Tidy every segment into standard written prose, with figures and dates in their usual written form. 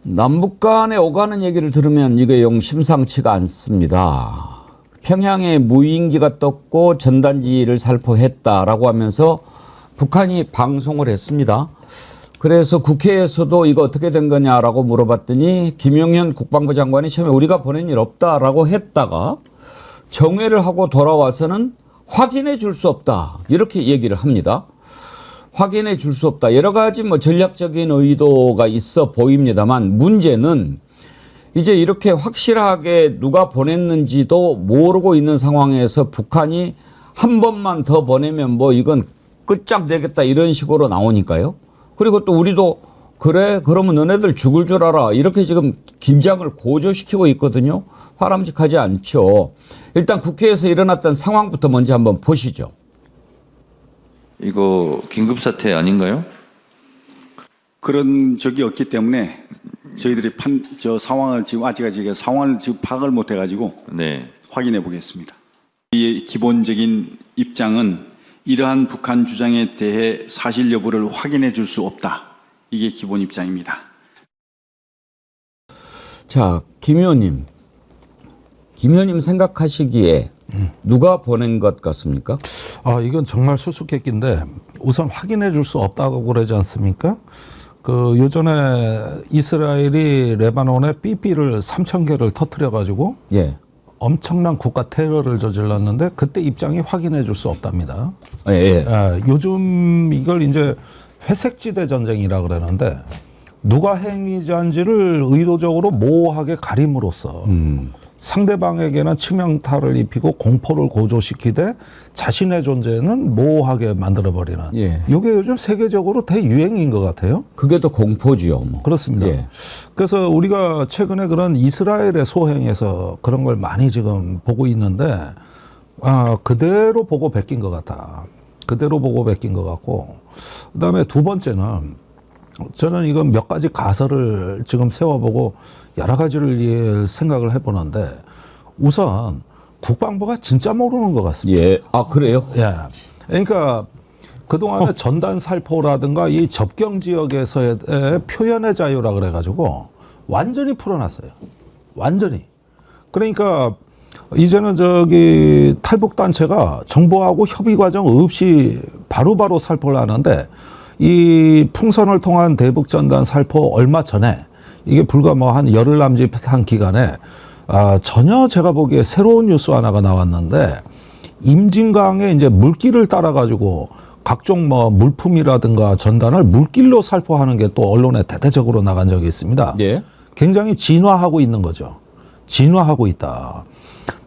남북 간에 오가는 얘기를 들으면 이게 영 심상치가 않습니다. 평양에 무인기가 떴고 전단지를 살포했다라고 하면서 북한이 방송을 했습니다. 그래서 국회에서도 이거 어떻게 된 거냐라고 물어봤더니 김용현 국방부 장관이 처음에 우리가 보낸 일 없다라고 했다가 정회를 하고 돌아와서는 확인해 줄 수 없다 이렇게 얘기를 합니다. 확인해 줄 수 없다. 여러 가지 뭐 전략적인 의도가 있어 보입니다만 문제는 이제 이렇게 확실하게 누가 보냈는지도 모르고 있는 상황에서 북한이 한 번만 더 보내면 뭐 이건 끝장내겠다 이런 식으로 나오니까요. 그리고 또 우리도 그래 그러면 너네들 죽을 줄 알아 이렇게 지금 긴장을 고조시키고 있거든요. 바람직하지 않죠. 일단 국회에서 일어났던 상황부터 먼저 한번 보시죠. 이거 긴급사태 아닌가요? 그런 적이 없기 때문에 저희들이 상황을 지금 아직까지 상황을 지금 파악을 못 해가지고 네. 확인해 보겠습니다. 이 기본적인 입장은 이러한 북한 주장에 대해 사실 여부를 확인해 줄 수 없다. 이게 기본 입장입니다. 자, 김 의원님 생각하시기에 누가 보낸 것 같습니까? 이건 정말 수수께끼인데 우선 확인해 줄 수 없다고 그러지 않습니까? 그 요전에 이스라엘이 레바논에 삐삐를 3,000개를 터뜨려 가지고 예. 엄청난 국가 테러를 저질렀는데 그때 입장이 확인해 줄 수 없답니다. 예. 요즘 이걸 이제 회색지대 전쟁이라 그러는데 누가 행위자인지를 의도적으로 모호하게 가림으로써 상대방에게는 치명타를 입히고 공포를 고조시키되 자신의 존재는 모호하게 만들어버리는 예. 이게 요즘 세계적으로 대유행인 것 같아요. 그게 또 공포지요. 뭐. 그렇습니다. 예. 그래서 우리가 최근에 그런 이스라엘의 소행에서 그런 걸 많이 지금 보고 있는데 그대로 보고 베낀 것 같다. 그대로 보고 베낀 것 같고 그다음에 두 번째는 저는 이건 몇 가지 가설을 지금 세워보고 여러 가지를 생각을 해보는데 우선 국방부가 진짜 모르는 것 같습니다. 예. 아, 그래요? 예. 그러니까 그동안에 전단 살포라든가 이 접경 지역에서의 표현의 자유라 그래가지고 완전히 풀어놨어요. 완전히. 그러니까 이제는 저기 탈북단체가 정부하고 협의 과정 없이 바로바로 살포를 하는데 이 풍선을 통한 대북전단 살포 얼마 전에 이게 불과 뭐 한 열흘 남짓한 기간에 전혀 제가 보기에 새로운 뉴스 하나가 나왔는데 임진강에 이제 물길을 따라 가지고 각종 뭐 물품이라든가 전단을 물길로 살포하는 게 또 언론에 대대적으로 나간 적이 있습니다. 예. 굉장히 진화하고 있는 거죠. 진화하고 있다.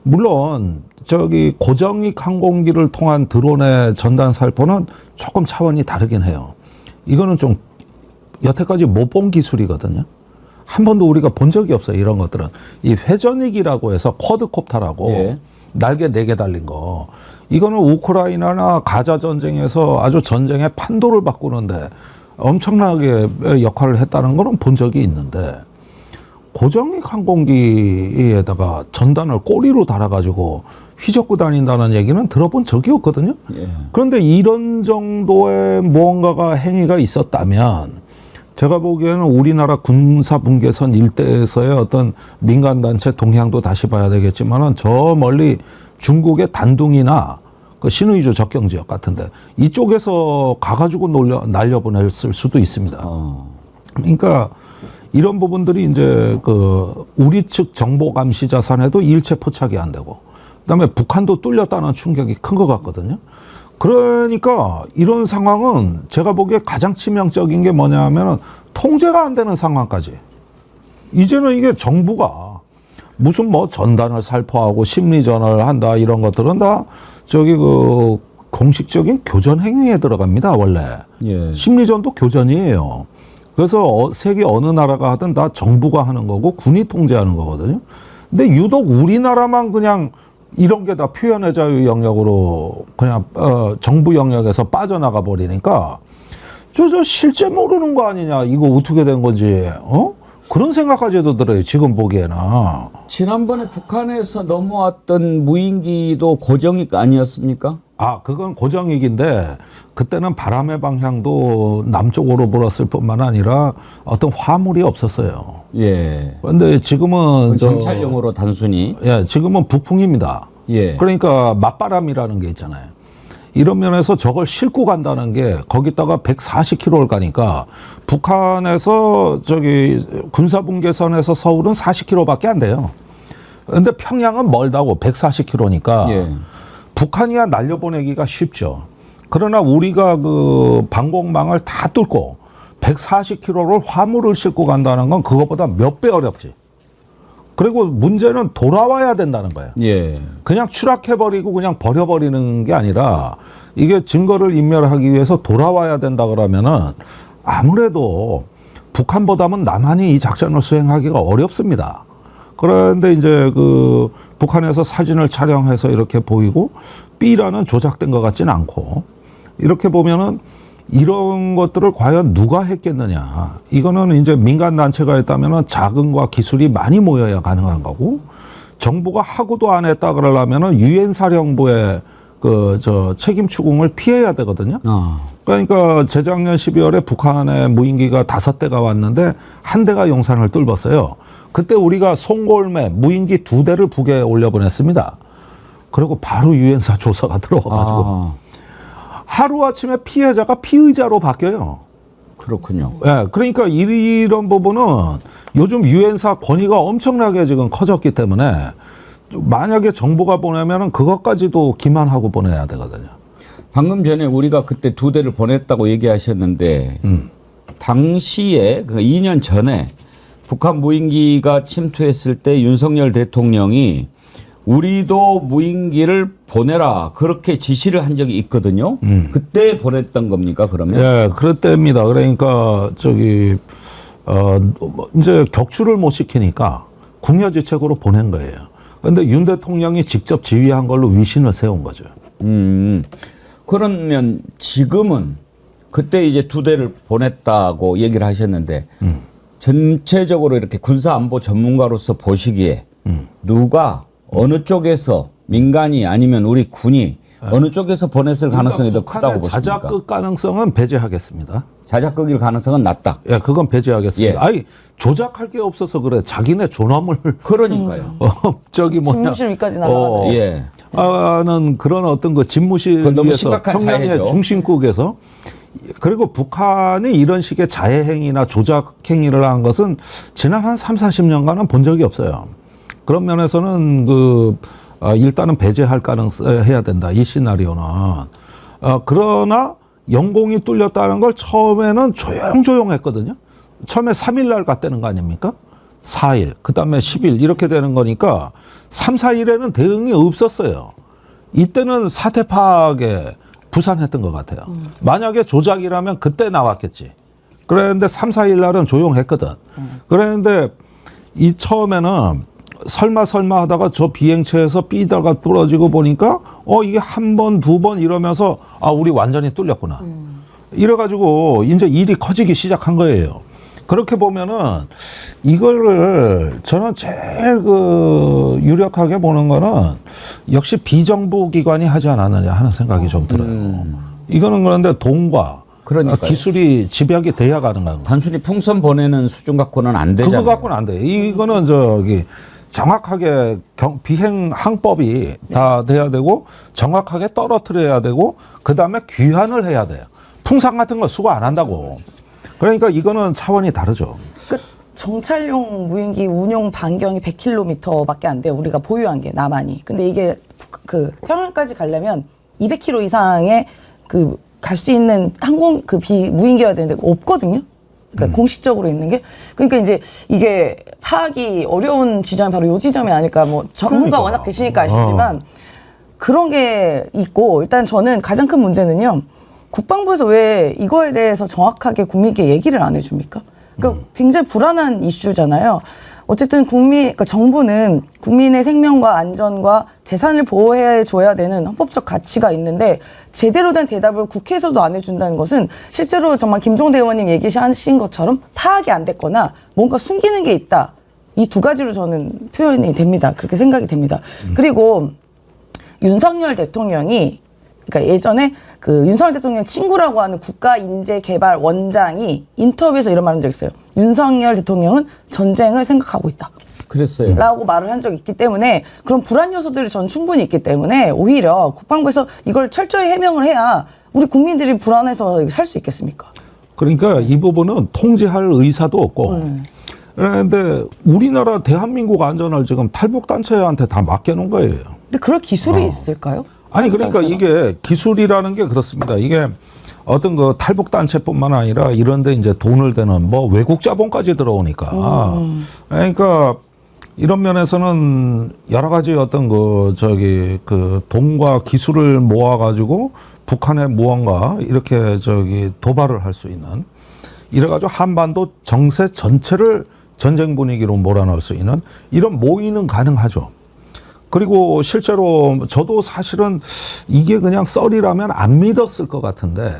물론 저기 고정익 항공기를 통한 드론의 전단 살포는 조금 차원이 다르긴 해요. 이거는 좀 여태까지 못 본 기술이거든요. 한 번도 우리가 본 적이 없어요. 이런 것들은. 이 회전익이라고 해서 쿼드콥터라고 예. 날개 4개 달린 거. 이거는 우크라이나나 가자 전쟁에서 아주 전쟁의 판도를 바꾸는데 엄청나게 역할을 했다는 거는 본 적이 있는데 고정익 항공기에다가 전단을 꼬리로 달아가지고 휘젓고 다닌다는 얘기는 들어본 적이 없거든요. 예. 그런데 이런 정도의 무언가가 행위가 있었다면 제가 보기에는 우리나라 군사분계선 일대에서의 어떤 민간단체 동향도 다시 봐야 되겠지만은 저 멀리 중국의 단둥이나 그 신의주 접경지역 같은데 이쪽에서 가가지고 날려보냈을 수도 있습니다. 그러니까 이런 부분들이 이제 그 우리 측 정보 감시 자산에도 일체 포착이 안 되고 그다음에 북한도 뚫렸다는 충격이 큰 것 같거든요. 그러니까 이런 상황은 제가 보기에 가장 치명적인 게 뭐냐 하면은 통제가 안 되는 상황까지. 이제는 이게 정부가 무슨 뭐 전단을 살포하고 심리전을 한다 이런 것들은 다 저기 그 공식적인 교전 행위에 들어갑니다, 원래. 예. 심리전도 교전이에요. 그래서 세계 어느 나라가 하든 다 정부가 하는 거고 군이 통제하는 거거든요. 근데 유독 우리나라만 그냥 이런 게 다 표현의 자유 영역으로 그냥 정부 영역에서 빠져나가 버리니까 저 실제 모르는 거 아니냐 이거 어떻게 된 건지 그런 생각까지도 들어요 지금 보기에는. 지난번에 북한에서 넘어왔던 무인기도 고정익 아니었습니까? 그건 고정익인데 그때는 바람의 방향도 남쪽으로 불었을 뿐만 아니라 어떤 화물이 없었어요. 예. 그런데 지금은 정찰용으로 단순히. 지금은 북풍입니다. 예. 그러니까 맞바람이라는 게 있잖아요. 이런 면에서 저걸 싣고 간다는 게 거기다가 140km를 가니까 북한에서 저기 군사분계선에서 서울은 40km밖에 안 돼요. 그런데 평양은 멀다고 140km니까 예. 북한이야 날려보내기가 쉽죠. 그러나 우리가 그 방공망을 다 뚫고 140km를 화물을 싣고 간다는 건 그것보다 몇 배 어렵지. 그리고 문제는 돌아와야 된다는 거예요. 예. 그냥 추락해버리고 그냥 버려버리는 게 아니라 이게 증거를 인멸하기 위해서 돌아와야 된다 그러면은 아무래도 북한보다는 남한이 이 작전을 수행하기가 어렵습니다. 그런데 이제 그 북한에서 사진을 촬영해서 이렇게 보이고 B라는 조작된 것 같지는 않고 이렇게 보면은 이런 것들을 과연 누가 했겠느냐. 이거는 이제 민간단체가 했다면은 자금과 기술이 많이 모여야 가능한 거고 정부가 하고도 안 했다 그러려면은 유엔 사령부의 책임 추궁을 피해야 되거든요. 그러니까 재작년 12월에 북한에 무인기가 5대가 왔는데 한 대가 용산을 뚫었어요. 그때 우리가 송골매 무인기 2대를 북에 올려보냈습니다. 그리고 바로 유엔사 조사가 들어와가지고 하루아침에 피해자가 피의자로 바뀌어요. 그렇군요. 예, 그러니까 이런 부분은 요즘 유엔사 권위가 엄청나게 지금 커졌기 때문에 만약에 정부가 보내면은 그것까지도 기만하고 보내야 되거든요. 방금 전에 우리가 그때 2대를 보냈다고 얘기하셨는데 당시에 그 2년 전에 북한 무인기가 침투했을 때 윤석열 대통령이 우리도 무인기를 보내라 그렇게 지시를 한 적이 있거든요. 그때 보냈던 겁니까 그러면? 예, 그랬답니다. 그러니까 이제 격추를 못 시키니까 궁여지책으로 보낸 거예요. 그런데 윤 대통령이 직접 지휘한 걸로 위신을 세운 거죠. 그러면 지금은 그때 이제 2대를 보냈다고 얘기를 하셨는데 전체적으로 이렇게 군사안보 전문가로서 보시기에 누가 어느 쪽에서 민간이 아니면 우리 군이 어느 쪽에서 보냈을 가능성이 더 크다고 보십니까? 자작극 가능성은 배제하겠습니다. 자작극일 가능성은 낮다. 예, 그건 배제하겠습니다. 예. 아니 조작할 게 없어서 그래. 자기네 존엄을 그러니까요. 집무실 위까지 나가는. 예. 는 그런 어떤 그 집무실 그건 너무 위에서 심각한 평양의 자해죠. 중심국에서 그리고 북한이 이런 식의 자해 행위나 조작 행위를 한 것은 지난 한 3, 40년간은 본 적이 없어요. 그런 면에서는 일단은 배제할 해야 된다. 이 시나리오는. 그러나 영공이 뚫렸다는 걸 처음에는 조용조용했거든요. 처음에 3일 날 갔다는 거 아닙니까? 4일, 그 다음에 10일 이렇게 되는 거니까 3, 4일에는 대응이 없었어요. 이때는 사태 파악에 부산했던 것 같아요. 만약에 조작이라면 그때 나왔겠지. 그랬는데 3, 4일 날은 조용했거든. 그랬는데 이 처음에는 설마 하다가 저 비행체에서 삐다가 뚫어지고 보니까 이게 한 번, 2번 이러면서 우리 완전히 뚫렸구나. 이래가지고 이제 일이 커지기 시작한 거예요. 그렇게 보면은 이거를 저는 제일 유력하게 보는 거는 역시 비정부 기관이 하지 않았느냐 하는 생각이 좀 들어요. 이거는 그런데 돈과 그러니까요. 기술이 집약이 돼야 가능한 거. 단순히 풍선 보내는 수준 갖고는 안 되잖아요. 그거 갖고는 안 돼요. 이거는 정확하게 비행 항법이 다 돼야 되고 정확하게 떨어뜨려야 되고 그다음에 귀환을 해야 돼요. 풍선 같은 거 수거 안 한다고. 그러니까 이거는 차원이 다르죠. 그 정찰용 무인기 운용 반경이 100km밖에 안 돼요. 우리가 보유한 게 남한이. 근데 이게 평양까지 가려면 200km 이상의 갈 수 있는 무인기여야 되는데 없거든요. 그러니까 공식적으로 있는 게. 그러니까 이제 이게 파악이 어려운 지점이 바로 요 지점이 아닐까. 전문가 워낙 계시니까 아시지만 그런 게 있고 일단 저는 가장 큰 문제는요. 국방부에서 왜 이거에 대해서 정확하게 국민께 얘기를 안 해줍니까? 그러니까 굉장히 불안한 이슈잖아요. 어쨌든 그러니까 정부는 국민의 생명과 안전과 재산을 보호해줘야 되는 헌법적 가치가 있는데 제대로 된 대답을 국회에서도 안 해준다는 것은 실제로 정말 김종대 의원님 얘기하신 것처럼 파악이 안 됐거나 뭔가 숨기는 게 있다. 이 2가지로 저는 표현이 됩니다. 그렇게 생각이 됩니다. 그리고 윤석열 대통령이 그러니까 예전에 그 윤석열 대통령 친구라고 하는 국가인재개발원장이 인터뷰에서 이런 말을 한 적 있어요. 윤석열 대통령은 전쟁을 생각하고 있다. 그랬어요. 라고 말을 한 적이 있기 때문에 그런 불안 요소들이 전 충분히 있기 때문에 오히려 국방부에서 이걸 철저히 해명을 해야 우리 국민들이 불안해서 살 수 있겠습니까? 그러니까 이 부분은 통제할 의사도 없고 그런데 우리나라 대한민국 안전을 지금 탈북단체한테 다 맡겨놓은 거예요. 근데 그럴 기술이 있을까요? 아니 그러니까 이게 기술이라는 게 그렇습니다. 이게 어떤 그 탈북 단체뿐만 아니라 이런데 이제 돈을 대는 뭐 외국 자본까지 들어오니까 그러니까 이런 면에서는 여러 가지 어떤 그 돈과 기술을 모아가지고 북한에 무언가 이렇게 도발을 할 수 있는 이래가지고 한반도 정세 전체를 전쟁 분위기로 몰아넣을 수 있는 이런 모의는 가능하죠. 그리고 실제로 저도 사실은 이게 그냥 썰이라면 안 믿었을 것 같은데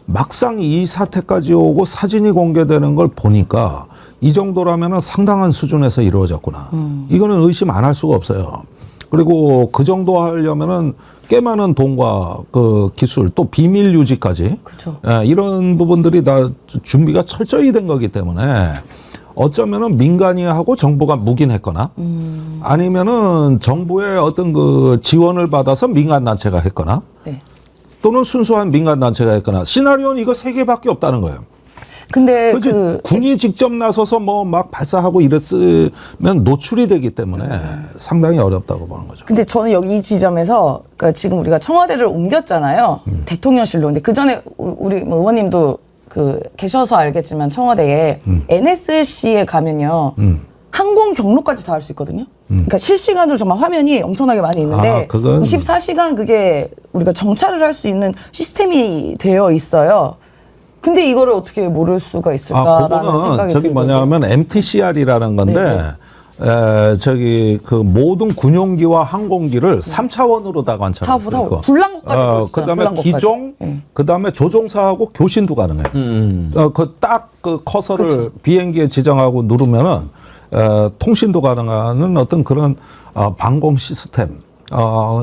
막상 이 사태까지 오고 사진이 공개되는 걸 보니까 이 정도라면 상당한 수준에서 이루어졌구나. 이거는 의심 안 할 수가 없어요. 그리고 그 정도 하려면은 꽤 많은 돈과 그 기술 또 비밀 유지까지 그렇죠. 이런 부분들이 다 준비가 철저히 된 거기 때문에 어쩌면은 민간이 하고 정부가 묵인했거나 아니면은 정부의 어떤 그 지원을 받아서 민간 단체가 했거나 네. 또는 순수한 민간 단체가 했거나 시나리오는 이거 세 개밖에 없다는 거예요. 근데 그치? 군이 직접 나서서 뭐 막 발사하고 이랬으면 노출이 되기 때문에 상당히 어렵다고 보는 거죠. 근데 저는 여기 이 지점에서 그러니까 지금 우리가 청와대를 옮겼잖아요. 대통령실로. 근데 그 전에 우리 뭐 의원님도 그 계셔서 알겠지만 청와대에 NSC에 가면요. 항공 경로까지 다 할 수 있거든요. 그러니까 실시간으로 정말 화면이 엄청나게 많이 있는데 그건 24시간 그게 우리가 정찰을 할 수 있는 시스템이 되어 있어요. 근데 이거를 어떻게 모를 수가 있을까라는 그거는 생각이 저기 들거든요. 뭐냐면 MTCR이라는 건데 그 모든 군용기와 항공기를 3차원으로 다 관찰할 수 있고 불량고까지 그다음에 기종, 그다음에 조종사하고 교신도 가능해요. 그 딱 그 커서를 그렇죠. 비행기에 지정하고 누르면은 통신도 가능한 어떤 그런 방공 시스템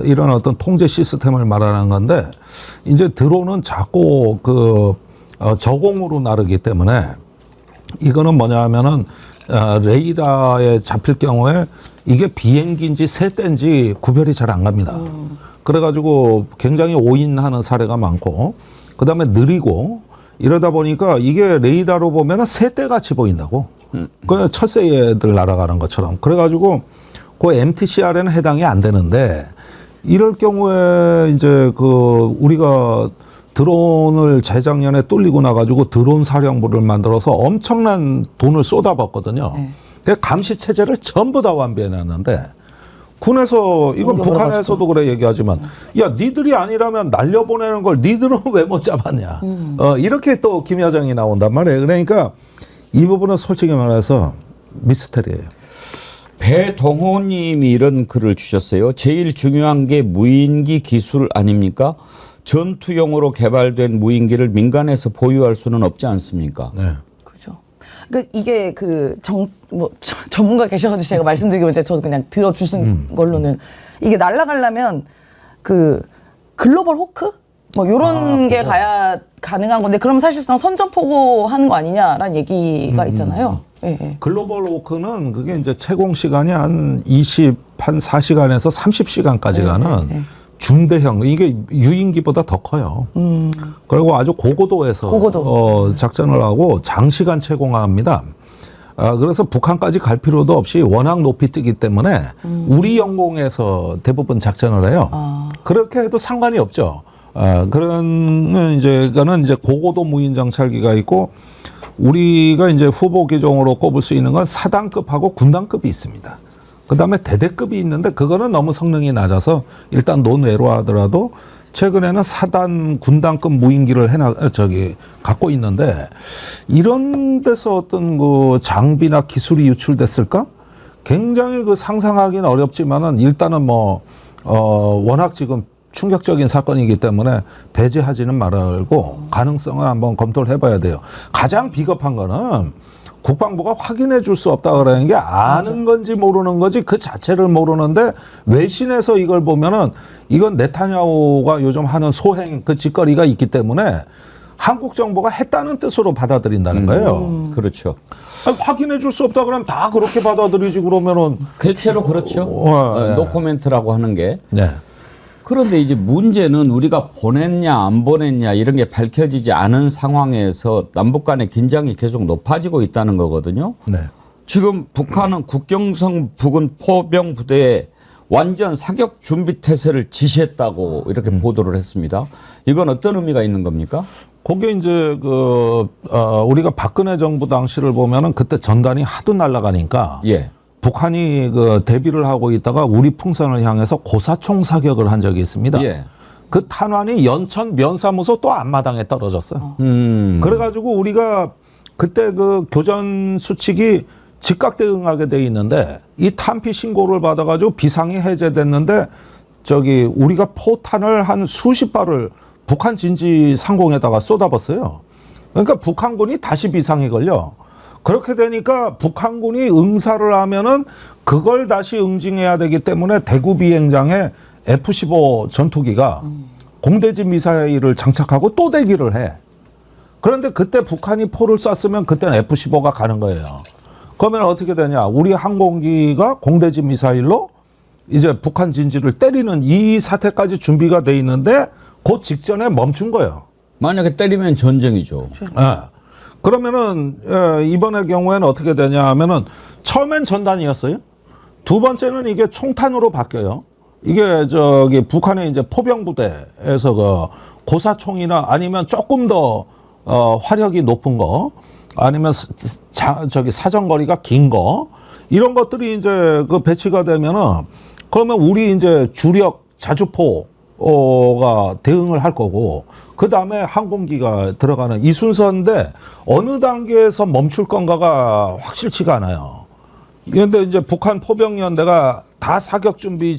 이런 어떤 통제 시스템을 말하는 건데 이제 드론은 자꾸 저공으로 나르기 때문에 이거는 뭐냐 하면은 레이더에 잡힐 경우에 이게 비행기인지 새떼인지 구별이 잘 안 갑니다. 그래가지고 굉장히 오인하는 사례가 많고 그다음에 느리고 이러다 보니까 이게 레이더로 보면은 새떼 같이 보인다고. 그 철새들 날아가는 것처럼. 그래가지고 그 MTCR에는 해당이 안 되는데 이럴 경우에 이제 우리가 드론을 재작년에 뚫리고 나가지고 드론 사령부를 만들어서 엄청난 돈을 쏟아붓거든요. 그 감시 체제를 전부 다 완비해놨는데 군에서 이건 북한에서도 그래 얘기하지만 야 니들이 아니라면 날려보내는 걸 니들은 왜 못 잡았냐. 이렇게 또 김여정이 나온단 말이에요. 그러니까 이 부분은 솔직히 말해서 미스터리예요. 배동호님이 이런 글을 주셨어요. 제일 중요한 게 무인기 기술 아닙니까? 전투용으로 개발된 무인기를 민간에서 보유할 수는 없지 않습니까? 네. 그렇죠. 그러니까 이게 전문가 계셔가지고 제가 말씀드리기로 저도 그냥 들어주신 걸로는 이게 날아가려면 글로벌 호크 뭐 요런 게 가야 가능한 건데 그럼 사실상 선전포고 하는 거 아니냐라는 얘기가 있잖아요. 예, 예. 글로벌 워크는 그게 이제 채공 시간이 한 4시간에서 30시간까지 가는 중대형, 이게 유인기보다 더 커요. 그리고 아주 고고도에서 작전을 하고 장시간 채공합니다. 그래서 북한까지 갈 필요도 없이 워낙 높이 뜨기 때문에 우리 영공에서 대부분 작전을 해요. 그렇게 해도 상관이 없죠. 그거는 이제 고고도 무인 정찰기가 있고 우리가 이제 후보 기종으로 꼽을 수 있는 건 사단급하고 군단급이 있습니다. 그 다음에 대대급이 있는데 그거는 너무 성능이 낮아서 일단 논외로 하더라도 최근에는 사단 군단급 무인기를 갖고 있는데 이런 데서 어떤 장비나 기술이 유출됐을까? 굉장히 상상하기는 어렵지만은 일단은 워낙 지금 충격적인 사건이기 때문에 배제하지는 말고 가능성을 한번 검토를 해봐야 돼요. 가장 비겁한 거는 국방부가 확인해 줄 수 없다 그러는 게 아는 건지 모르는 건지 그 자체를 모르는데 외신에서 이걸 보면은 이건 네타냐후가 요즘 하는 소행 그 짓거리가 있기 때문에 한국 정부가 했다는 뜻으로 받아들인다는 거예요. 그렇죠. 아니, 확인해 줄 수 없다 그러면 다 그렇게 받아들이지 그러면은 대체로 그렇죠. 네. 노코멘트라고 하는 게. 네. 그런데 이제 문제는 우리가 보냈냐 안 보냈냐 이런 게 밝혀지지 않은 상황에서 남북 간의 긴장이 계속 높아지고 있다는 거거든요. 네. 지금 북한은 국경성 부근 포병 부대에 완전 사격 준비 태세를 지시했다고 이렇게 보도를 했습니다. 이건 어떤 의미가 있는 겁니까? 그게 이제 우리가 박근혜 정부 당시를 보면은 그때 전단이 하도 날아가니까 예. 북한이 그 대비를 하고 있다가 우리 풍선을 향해서 고사총 사격을 한 적이 있습니다. 예. 그 탄환이 연천 면사무소 또 앞마당에 떨어졌어요. 그래가지고 우리가 그때 그 교전 수칙이 즉각 대응하게 돼 있는데 이 탄피 신고를 받아가지고 비상이 해제됐는데 저기 우리가 포탄을 한 수십 발을 북한 진지 상공에다가 쏟아봤어요. 그러니까 북한군이 다시 비상이 걸려. 그렇게 되니까 북한군이 응사를 하면은 그걸 다시 응징해야 되기 때문에 대구 비행장에 F-15 전투기가 공대지 미사일을 장착하고 또 대기를 해. 그런데 그때 북한이 포를 쐈으면 그때는 F-15가 가는 거예요. 그러면 어떻게 되냐? 우리 항공기가 공대지 미사일로 이제 북한 진지를 때리는 이 사태까지 준비가 돼 있는데 그 직전에 멈춘 거예요. 만약에 때리면 전쟁이죠. 예. 그러면은 이번의 경우에는 어떻게 되냐 하면은 처음엔 전단이었어요. 두 번째는 이게 총탄으로 바뀌어요. 이게 저기 북한의 이제 포병 부대에서 그 고사총이나 아니면 조금 더 화력이 높은 거 아니면 저기 사정거리가 긴 거 이런 것들이 이제 그 배치가 되면은 그러면 우리 이제 주력 자주포가 대응을 할 거고 그 다음에 항공기가 들어가는 이 순서인데 어느 단계에서 멈출 건가가 확실치가 않아요. 그런데 이제 북한 포병연대가 다 사격 준비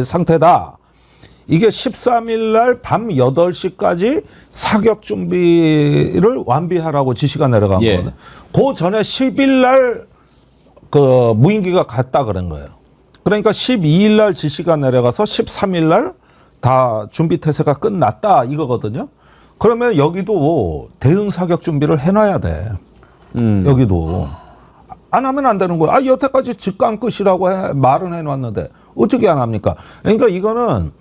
상태다. 이게 13일 날 밤 8시까지 사격 준비를 완비하라고 지시가 내려간 예. 거거든요. 그 전에 10일 날 그 무인기가 갔다 그런 거예요. 그러니까 12일 날 지시가 내려가서 13일 날 다 준비 태세가 끝났다 이거거든요. 그러면 여기도 대응 사격 준비를 해놔야 돼. 여기도 안 하면 안 되는 거야. 여태까지 직강 끝이라고 말은 해놨는데 어떻게 안 합니까? 그러니까 이거는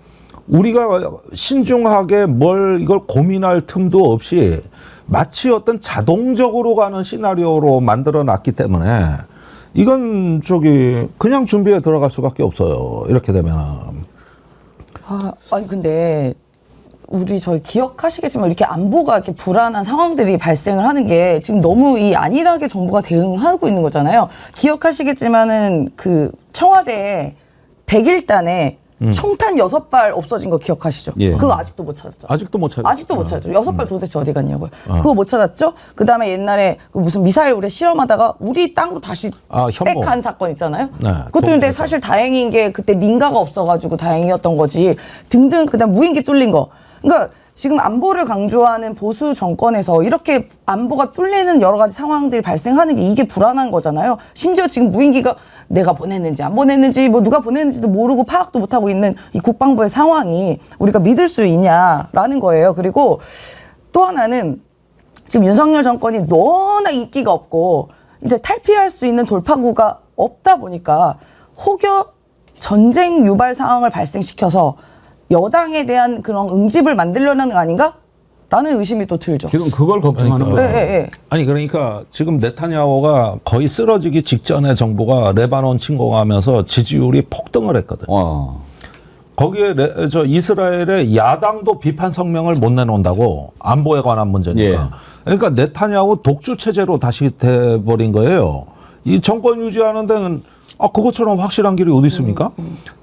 우리가 신중하게 뭘 이걸 고민할 틈도 없이 마치 어떤 자동적으로 가는 시나리오로 만들어놨기 때문에 이건 저기 그냥 준비에 들어갈 수밖에 없어요. 이렇게 되면은. 아니 근데 저희 기억하시겠지만 이렇게 안보가 이렇게 불안한 상황들이 발생을 하는 게 지금 너무 이 안일하게 정부가 대응하고 있는 거잖아요. 기억하시겠지만은 그 청와대에 101단에 총탄 6발 없어진 거 기억하시죠? 예. 그거 아직도 못 찾았죠. 아직도 못 찾았죠. 아직도 못 찾았죠. 6발 도대체 어디 갔냐고요. 그거 못 찾았죠. 그 다음에 옛날에 그 무슨 미사일 우리 실험하다가 우리 땅으로 다시 현무. 백한 사건 있잖아요. 네, 그것도 근데 사실 다행인 게 그때 민가가 없어가지고 다행이었던 거지. 등등 그다음 무인기 뚫린 거. 그러니까 지금 안보를 강조하는 보수 정권에서 이렇게 안보가 뚫리는 여러 가지 상황들이 발생하는 게 이게 불안한 거잖아요. 심지어 지금 무인기가 내가 보냈는지 안 보냈는지 뭐 누가 보냈는지도 모르고 파악도 못하고 있는 이 국방부의 상황이 우리가 믿을 수 있냐라는 거예요. 그리고 또 하나는 지금 윤석열 정권이 너무나 인기가 없고 이제 탈피할 수 있는 돌파구가 없다 보니까 혹여 전쟁 유발 상황을 발생시켜서 여당에 대한 그런 응집을 만들려는 거 아닌가? 라는 의심이 또 들죠. 지금 그걸 걱정하는 거죠. 예. 아니 그러니까 지금 네타냐후가 거의 쓰러지기 직전에 정부가 레바논 침공하면서 지지율이 폭등을 했거든. 거기에 저 이스라엘의 야당도 비판 성명을 못 내놓는다고 안보에 관한 문제니까. 예. 그러니까 네타냐후 독주 체제로 다시 돼버린 거예요. 이 정권 유지하는 데는 그것처럼 확실한 길이 어디 있습니까?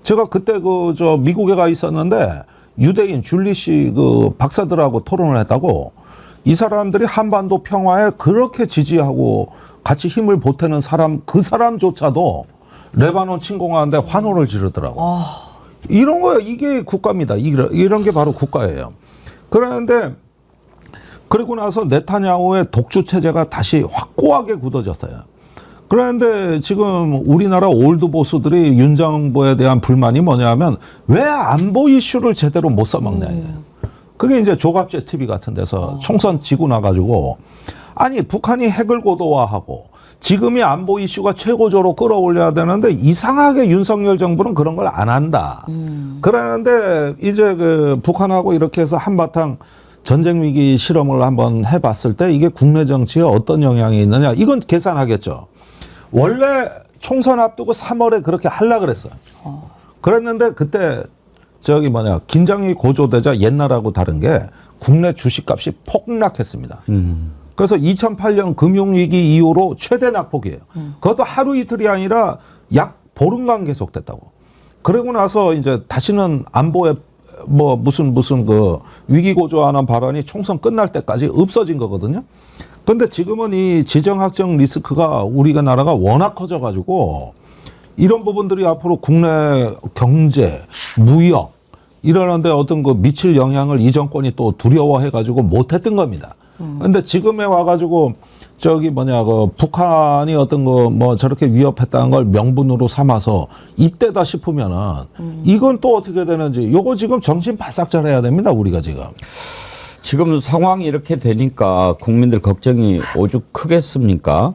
제가 그때 저 미국에 가 있었는데 유대인 줄리 씨 그 박사들하고 토론을 했다고 이 사람들이 한반도 평화에 그렇게 지지하고 같이 힘을 보태는 사람 그 사람조차도 레바논 침공하는데 환호를 지르더라고. 이런 거예요. 이게 국가입니다. 이런 게 바로 국가예요. 그런데 그리고 나서 네타냐후의 독주 체제가 다시 확고하게 굳어졌어요. 그런데 지금 우리나라 올드 보스들이 윤 정부에 대한 불만이 뭐냐면 왜 안보 이슈를 제대로 못 써먹냐. 그게 이제 조갑제 TV 같은 데서 총선 지고 나가지고 아니 북한이 핵을 고도화하고 지금이 안보 이슈가 최고조로 끌어올려야 되는데 이상하게 윤석열 정부는 그런 걸 안 한다. 그러는데 이제 그 북한하고 이렇게 해서 한바탕 전쟁 위기 실험을 한번 해봤을 때 이게 국내 정치에 어떤 영향이 있느냐 이건 계산하겠죠. 원래 총선 앞두고 3월에 그렇게 하려고 그랬어요. 그랬는데 그때 긴장이 고조되자 옛날하고 다른 게 국내 주식값이 폭락했습니다. 그래서 2008년 금융위기 이후로 최대 낙폭이에요. 그것도 하루 이틀이 아니라 약 보름간 계속됐다고. 그러고 나서 이제 다시는 안보에 뭐 무슨 그 위기 고조하는 발언이 총선 끝날 때까지 없어진 거거든요. 근데 지금은 이 지정학적 리스크가 우리가 나라가 워낙 커져가지고 이런 부분들이 앞으로 국내 경제, 무역 이러는데 어떤 그 미칠 영향을 이 정권이 또 두려워해가지고 못했던 겁니다. 근데 지금에 와가지고 그 북한이 어떤 거 뭐 저렇게 위협했다는 걸 명분으로 삼아서 이때다 싶으면은 이건 또 어떻게 되는지 요거 지금 정신 바싹 차려야 됩니다. 우리가 지금 상황이 이렇게 되니까 국민들 걱정이 오죽 크겠습니까?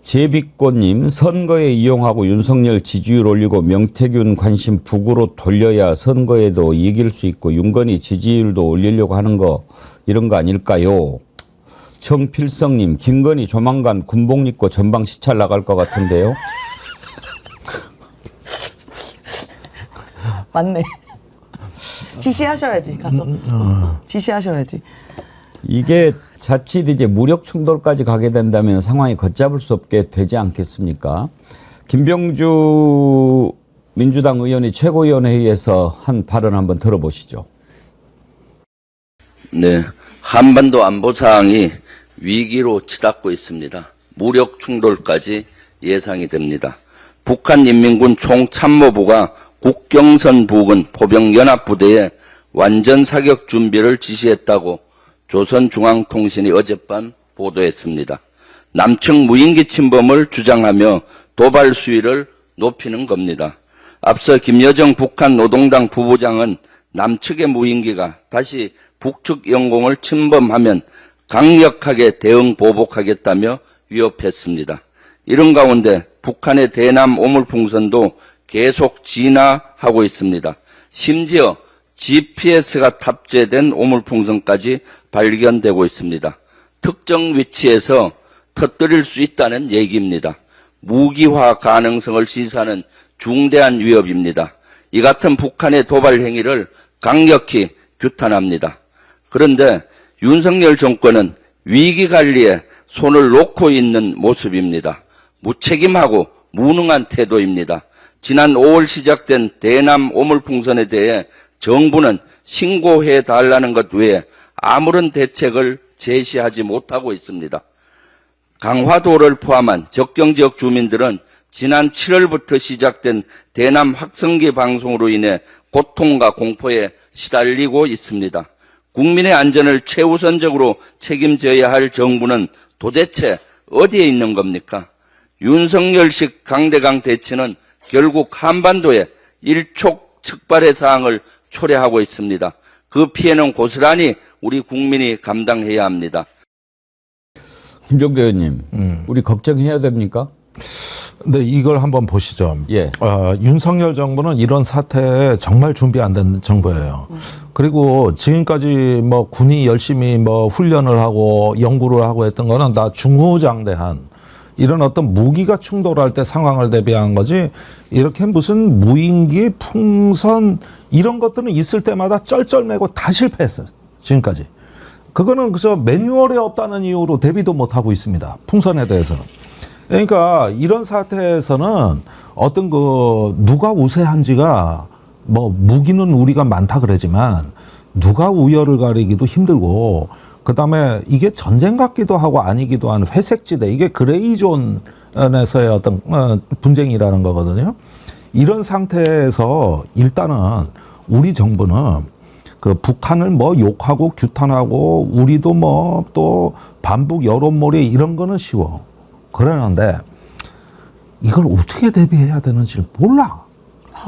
제비꽃님, 선거에 이용하고 윤석열 지지율 올리고 명태균 관심 북으로 돌려야 선거에도 이길 수 있고 윤건희 지지율도 올리려고 하는 거 이런 거 아닐까요? 정필성님, 김건희 조만간 군복 입고 전방 시찰 나갈 것 같은데요. 맞네. 지시하셔야지. 가서. 지시하셔야지. 이게 자칫 이제 무력 충돌까지 가게 된다면 상황이 걷잡을 수 없게 되지 않겠습니까? 김병주 민주당 의원이 최고위원회의에서 한 발언 한번 들어보시죠. 네, 한반도 안보 사항이 위기로 치닫고 있습니다. 무력 충돌까지 예상이 됩니다. 북한인민군 총참모부가 국경선 부근 포병연합부대에 완전 사격 준비를 지시했다고 조선중앙통신이 어젯밤 보도했습니다. 남측 무인기 침범을 주장하며 도발 수위를 높이는 겁니다. 앞서 김여정 북한 노동당 부부장은 남측의 무인기가 다시 북측 영공을 침범하면 강력하게 대응 보복하겠다며 위협했습니다. 이런 가운데 북한의 대남 오물풍선도 계속 진화하고 있습니다. 심지어 GPS가 탑재된 오물풍선까지 발견되고 있습니다. 특정 위치에서 터뜨릴 수 있다는 얘기입니다. 무기화 가능성을 시사하는 중대한 위협입니다. 이 같은 북한의 도발 행위를 강력히 규탄합니다. 그런데 윤석열 정권은 위기관리에 손을 놓고 있는 모습입니다. 무책임하고 무능한 태도입니다. 지난 5월 시작된 대남 오물풍선에 대해 정부는 신고해달라는 것 외에 아무런 대책을 제시하지 못하고 있습니다. 강화도를 포함한 접경지역 주민들은 지난 7월부터 시작된 대남 확성기 방송으로 인해 고통과 공포에 시달리고 있습니다. 국민의 안전을 최우선적으로 책임져야 할 정부는 도대체 어디에 있는 겁니까? 윤석열식 강대강 대치는 결국 한반도에 일촉즉발의 사항을 초래하고 있습니다. 그 피해는 고스란히 우리 국민이 감당해야 합니다. 김종대 의원님, 우리 걱정해야 됩니까? 근데 이걸 한번 보시죠. 예. 윤석열 정부는 이런 사태에 정말 준비 안 된 정부예요. 그리고 지금까지 뭐 군이 열심히 뭐 훈련을 하고 연구를 하고 했던 거는 다 중후장대한 이런 어떤 무기가 충돌할 때 상황을 대비한 거지 이렇게 무슨 무인기, 풍선 이런 것들은 있을 때마다 쩔쩔매고 다 실패했어요. 지금까지. 그거는 그저 매뉴얼에 없다는 이유로 대비도 못 하고 있습니다. 풍선에 대해서는. 그러니까 이런 사태에서는 어떤 그 누가 우세한지가 뭐 무기는 우리가 많다 그러지만 누가 우열을 가리기도 힘들고 그다음에 이게 전쟁 같기도 하고 아니기도 한 회색지대 이게 그레이존에서의 어떤 분쟁이라는 거거든요. 이런 상태에서 일단은 우리 정부는 그 북한을 뭐 욕하고 규탄하고 우리도 뭐 또 반북 여론몰이 이런 거는 쉬워. 그러는데 이걸 어떻게 대비해야 되는지 몰라.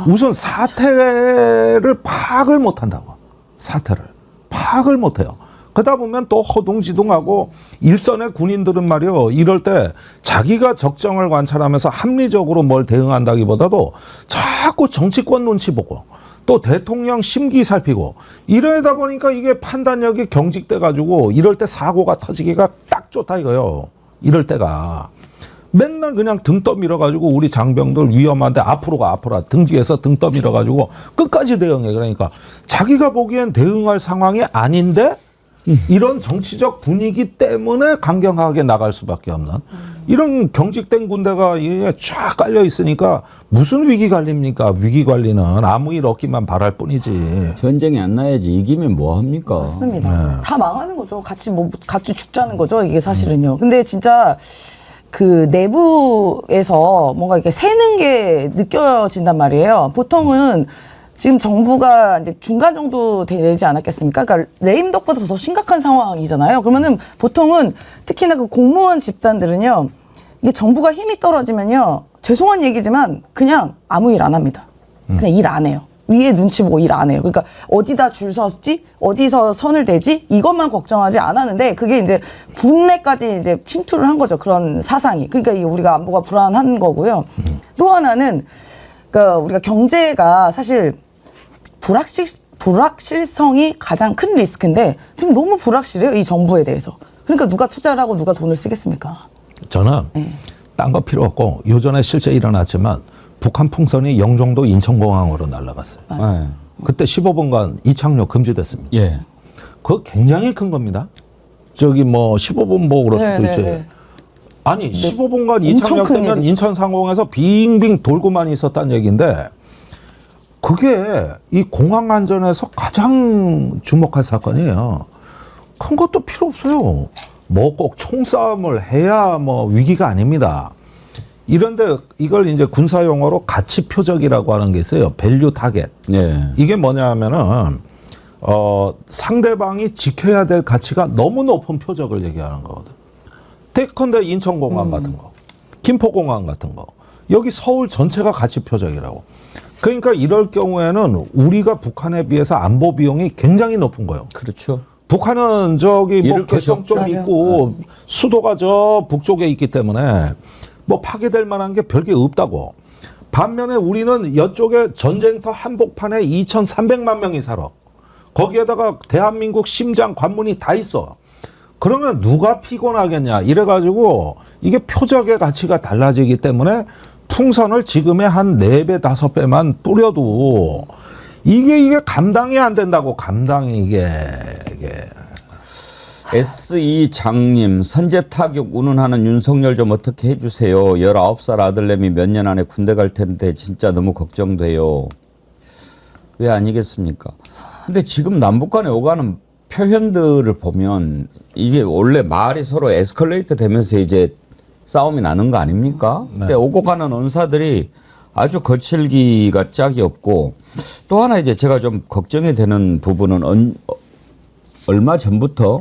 우선 사태를 파악을 못 한다고. 사태를 파악을 못 해요. 그러다 보면 또 허둥지둥하고 일선의 군인들은 말이요. 이럴 때 자기가 적정을 관찰하면서 합리적으로 뭘 대응한다기보다도 자꾸 정치권 눈치 보고 또 대통령 심기 살피고 이러다 보니까 이게 판단력이 경직돼 가지고 이럴 때 사고가 터지기가 딱 좋다 이거요. 이럴 때가 맨날 그냥 등 떠밀어 가지고 우리 장병들 위험한데 앞으로 가 등 뒤에서 등 떠밀어 가지고 끝까지 대응해. 그러니까 자기가 보기엔 대응할 상황이 아닌데 이런 정치적 분위기 때문에 강경하게 나갈 수밖에 없는 이런 경직된 군대가 이게 쫙 깔려 있으니까 무슨 위기 관리입니까? 위기 관리는 아무 일 없기만 바랄 뿐이지. 전쟁이 안 나야지 이기면 뭐 합니까? 맞습니다. 다 망하는 거죠. 같이 죽자는 거죠. 이게 사실은요. 근데 진짜 그 내부에서 뭔가 이렇게 새는 게 느껴진단 말이에요. 보통은 지금 정부가 이제 중간 정도 되지 않았겠습니까? 그러니까 레임덕보다 더 심각한 상황이잖아요. 그러면은 보통은 특히나 그 공무원 집단들은요, 이게 정부가 힘이 떨어지면요, 죄송한 얘기지만 그냥 아무 일 안 합니다. 그냥 일 안 해요. 위에 눈치 보고 일 안 해요. 그러니까 어디다 줄 섰지? 어디서 선을 대지? 이것만 걱정하지 않았는데 그게 이제 국내까지 이제 침투를 한 거죠. 그런 사상이. 그러니까 이게 우리가 안보가 불안한 거고요. 또 하나는 그러니까 우리가 경제가 사실 불확실성이 가장 큰 리스크인데 지금 너무 불확실해요. 이 정부에 대해서. 그러니까 누가 투자를 하고 누가 돈을 쓰겠습니까? 저는 딴 거 필요 없고 요전에 실제 일어났지만 북한 풍선이 영종도 인천공항으로 날아갔어요. 네. 그때 15분간 이착륙 금지됐습니다. 예. 그거 굉장히 큰 겁니다. 저기 뭐 15분 보고 그럴 수도 있지. 네. 아니 15분간 엄청 이착륙되면 큰 인천 상공에서 빙빙 돌고만 있었다는 얘기인데 그게 이 공항 안전에서 가장 주목할 사건이에요. 큰 것도 필요 없어요. 뭐 꼭 총싸움을 해야 뭐 위기가 아닙니다. 이런데 이걸 이제 군사 용어로 가치 표적이라고 하는 게 있어요. 밸류 타겟. 예. 이게 뭐냐 하면은 상대방이 지켜야 될 가치가 너무 높은 표적을 얘기하는 거거든. 대컨대 인천공항 같은 거, 김포공항 같은 거, 여기 서울 전체가 가치 표적이라고. 그러니까 이럴 경우에는 우리가 북한에 비해서 안보 비용이 굉장히 높은 거예요. 그렇죠. 북한은 저기 뭐 잃을 것이 개성 쪽 없죠. 있고 수도가 저 북쪽에 있기 때문에 뭐 파괴될 만한 게 별게 없다고. 반면에 우리는 이쪽에 전쟁터 한복판에 2,300만 명이 살아. 거기에다가 대한민국 심장 관문이 다 있어. 그러면 누가 피곤하겠냐. 이래가지고 이게 표적의 가치가 달라지기 때문에 풍선을 지금의 한 4배, 5배만 뿌려도 이게 감당이 안 된다고. 감당이 이게. SE 장님, 선제 타격 운운하는 윤석열 좀 어떻게 해주세요. 19살 아들내미 몇 년 안에 군대 갈 텐데 진짜 너무 걱정돼요. 왜 아니겠습니까? 근데 지금 남북 간에 오가는 표현들을 보면 이게 원래 말이 서로 에스컬레이트 되면서 이제 싸움이 나는 거 아닙니까? 근데 오고 가는 언사들이 아주 거칠기가 짝이 없고 또 하나 이제 제가 좀 걱정이 되는 부분은 얼마 전부터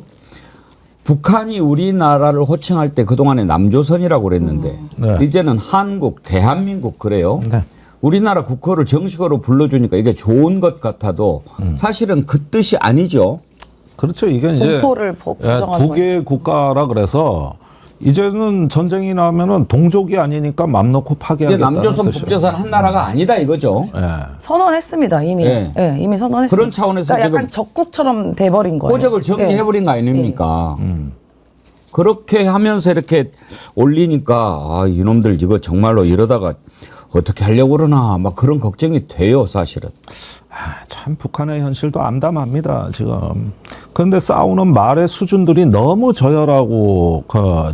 북한이 우리나라를 호칭할 때 그동안에 남조선이라고 그랬는데 네. 이제는 한국, 대한민국 그래요. 네. 우리나라 국호를 정식으로 불러주니까 이게 좋은 것 같아도 사실은 그 뜻이 아니죠. 그렇죠. 이게 이제 공포를 보정하는 두 개의 국가라 그래서 이제는 전쟁이 나면은 동족이 아니니까 맘 놓고 이제 파괴하겠다는 남조선, 뜻이에요. 북조선 한 나라가 아니다 이거죠. 예. 선언했습니다 이미. 예. 예, 이미 선언했습니다. 그런 차원에서 그러니까 약간 지금 적국처럼 돼버린 거예요. 호적을 정리해버린 거 아닙니까? 예. 그렇게 하면서 이렇게 올리니까 아, 이놈들 이거 정말로 이러다가 어떻게 하려고 그러나 막 그런 걱정이 돼요 사실은. 참 북한의 현실도 암담합니다 지금. 그런데 싸우는 말의 수준들이 너무 저열하고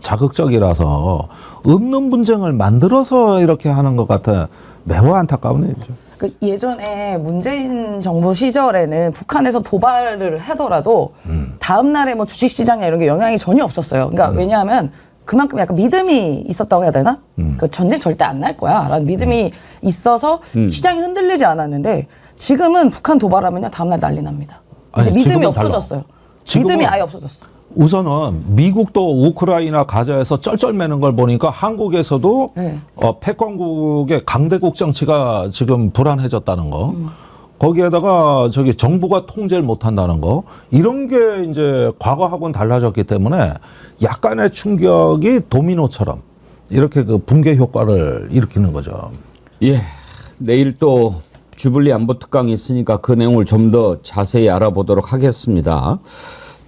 자극적이라서 없는 분쟁을 만들어서 이렇게 하는 것 같아 매우 안타까운 일이죠. 그 예전에 문재인 정부 시절에는 북한에서 도발을 하더라도 다음 날에 뭐 주식시장이나 이런 게 영향이 전혀 없었어요. 그러니까 왜냐하면 그만큼 약간 믿음이 있었다고 해야 되나? 그 전쟁 절대 안 날 거야 라는 믿음이 있어서 시장이 흔들리지 않았는데 지금은 북한 도발하면요 다음 날 난리 납니다. 이제 믿음이 지금은 달라. 없어졌어요. 지금은 믿음이 아예 없어졌어. 우선은 미국도 우크라이나 가자에서 쩔쩔매는 걸 보니까 한국에서도 네. 패권국의 강대국 정치가 지금 불안해졌다는 거. 거기에다가 저기 정부가 통제를 못한다는 거. 이런 게 이제 과거하고는 달라졌기 때문에 약간의 충격이 도미노처럼 이렇게 그 붕괴 효과를 일으키는 거죠. 예, 내일 또 주블리 안보 특강이 있으니까 그 내용을 좀 더 자세히 알아보도록 하겠습니다.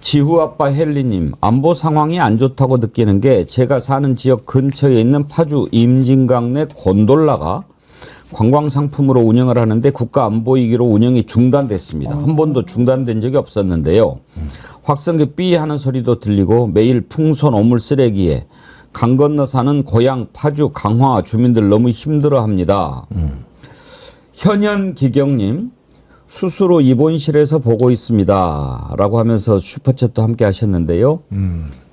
지후아빠 헬리님, 안보 상황이 안 좋다고 느끼는 게 제가 사는 지역 근처에 있는 파주 임진강내 곤돌라가 관광 상품으로 운영을 하는데 국가 안보위기로 운영이 중단됐습니다. 한 번도 중단된 적이 없었는데요. 확성기 삐 하는 소리도 들리고 매일 풍선 오물 쓰레기에 강 건너 사는 고향 파주 강화 주민들 너무 힘들어합니다. 현현 기경님, 수수로 입원실에서 보고 있습니다. 라고 하면서 슈퍼챗도 함께 하셨는데요.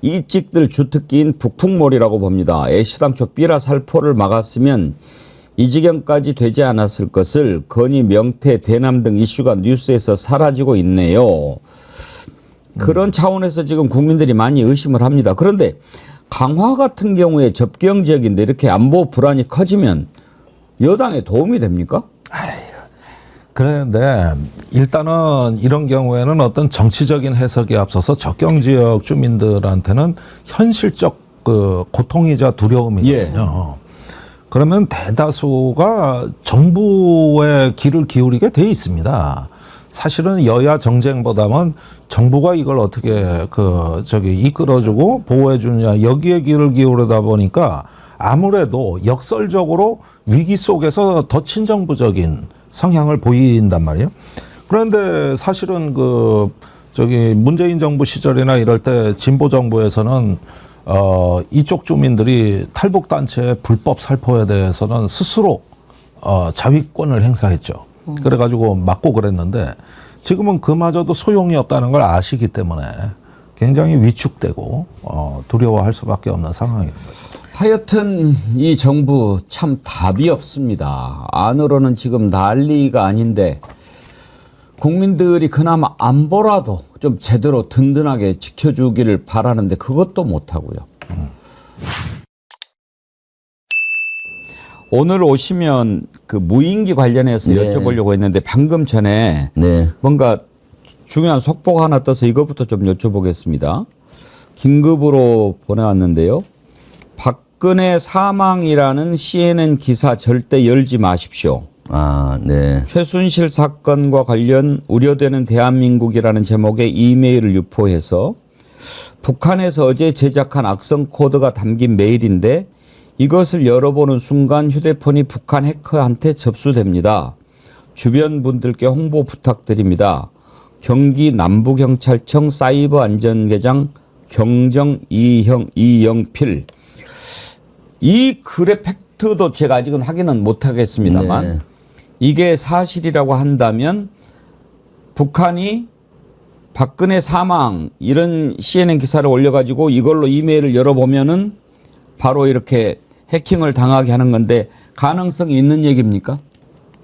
일찍들 주특기인 북풍몰이라고 봅니다. 애시당초 삐라 살포를 막았으면 이 지경까지 되지 않았을 것을 건희 명태 대남 등 이슈가 뉴스에서 사라지고 있네요. 그런 차원에서 지금 국민들이 많이 의심을 합니다. 그런데 강화 같은 경우에 접경 지역인데 이렇게 안보 불안이 커지면 여당에 도움이 됩니까? 그런데 일단은 이런 경우에는 어떤 정치적인 해석에 앞서서 접경 지역 주민들한테는 현실적 그 고통이자 두려움이거든요. 그러면 대다수가 정부의 귀를 기울이게 돼 있습니다. 사실은 여야 정쟁보다는 정부가 이걸 어떻게 이끌어주고 보호해주느냐 여기에 귀를 기울이다 보니까 아무래도 역설적으로 위기 속에서 더 친정부적인 성향을 보인단 말이에요. 그런데 사실은 문재인 정부 시절이나 이럴 때 진보 정부에서는 이쪽 주민들이 탈북 단체의 불법 살포에 대해서는 스스로 자위권을 행사했죠. 그래가지고 막고 그랬는데 지금은 그마저도 소용이 없다는 걸 아시기 때문에 굉장히 위축되고 두려워할 수밖에 없는 상황입니다. 하여튼 이 정부 참 답이 없습니다. 안으로는 지금 난리가 아닌데 국민들이 그나마 안보라도 좀 제대로 든든하게 지켜주기를 바라는데 그것도 못하고요. 오늘 오시면 그 무인기 관련해서 네. 여쭤보려고 했는데 방금 전에 네. 뭔가 중요한 속보가 하나 떠서 이것부터 좀 여쭤보겠습니다. 긴급으로 보내왔는데요. 박근혜 사망이라는 CNN 기사 절대 열지 마십시오. 아, 네. 최순실 사건과 관련 우려되는 대한민국이라는 제목의 이메일을 유포해서 북한에서 어제 제작한 악성 코드가 담긴 메일인데 이것을 열어보는 순간 휴대폰이 북한 해커한테 접수됩니다. 주변 분들께 홍보 부탁드립니다. 경기 남부경찰청 사이버안전계장 경정 이영필. 이 글의 팩트도 제가 아직은 확인은 못하겠습니다만 네. 이게 사실이라고 한다면 북한이 박근혜 사망 이런 CNN 기사를 올려가지고 이걸로 이메일을 열어보면은 바로 이렇게 해킹을 당하게 하는 건데 가능성이 있는 얘기입니까?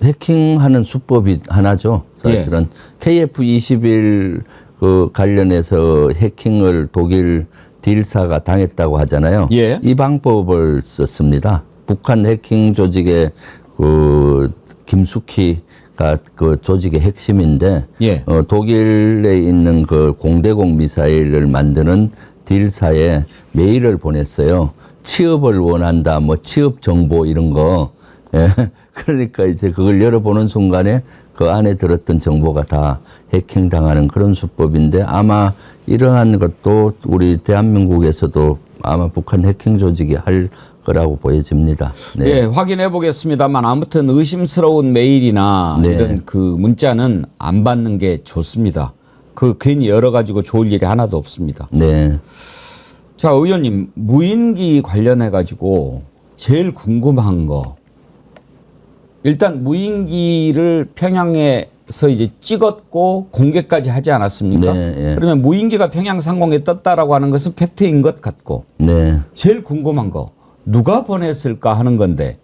해킹하는 수법이 하나죠. 사실은 KF-21 그 관련해서 해킹을 독일 딜사가 당했다고 하잖아요. 예. 이 방법을 썼습니다. 북한 해킹 조직의 그 김숙희가 그 조직의 핵심인데 예. 독일에 있는 그 공대공 미사일을 만드는 딜사에 메일을 보냈어요. 취업을 원한다, 뭐 취업 정보 이런 거. 예. 그러니까 이제 그걸 열어보는 순간에 그 안에 들었던 정보가 다 해킹 당하는 그런 수법인데 아마 이러한 것도 우리 대한민국에서도 아마 북한 해킹 조직이 할 거라고 보여집니다. 네. 예, 확인해 보겠습니다만 아무튼 의심스러운 메일이나 네. 이런 그 문자는 안 받는 게 좋습니다. 그 괜히 열어가지고 좋을 일이 하나도 없습니다. 네. 자, 의원님 무인기 관련해 가지고 제일 궁금한 거 일단 무인기를 평양에서 이제 찍었고 공개까지 하지 않았습니까? 네, 예. 그러면 무인기가 평양 상공에 떴다라고 하는 것은 팩트인 것 같고 네. 제일 궁금한 거 누가 보냈을까 하는 건데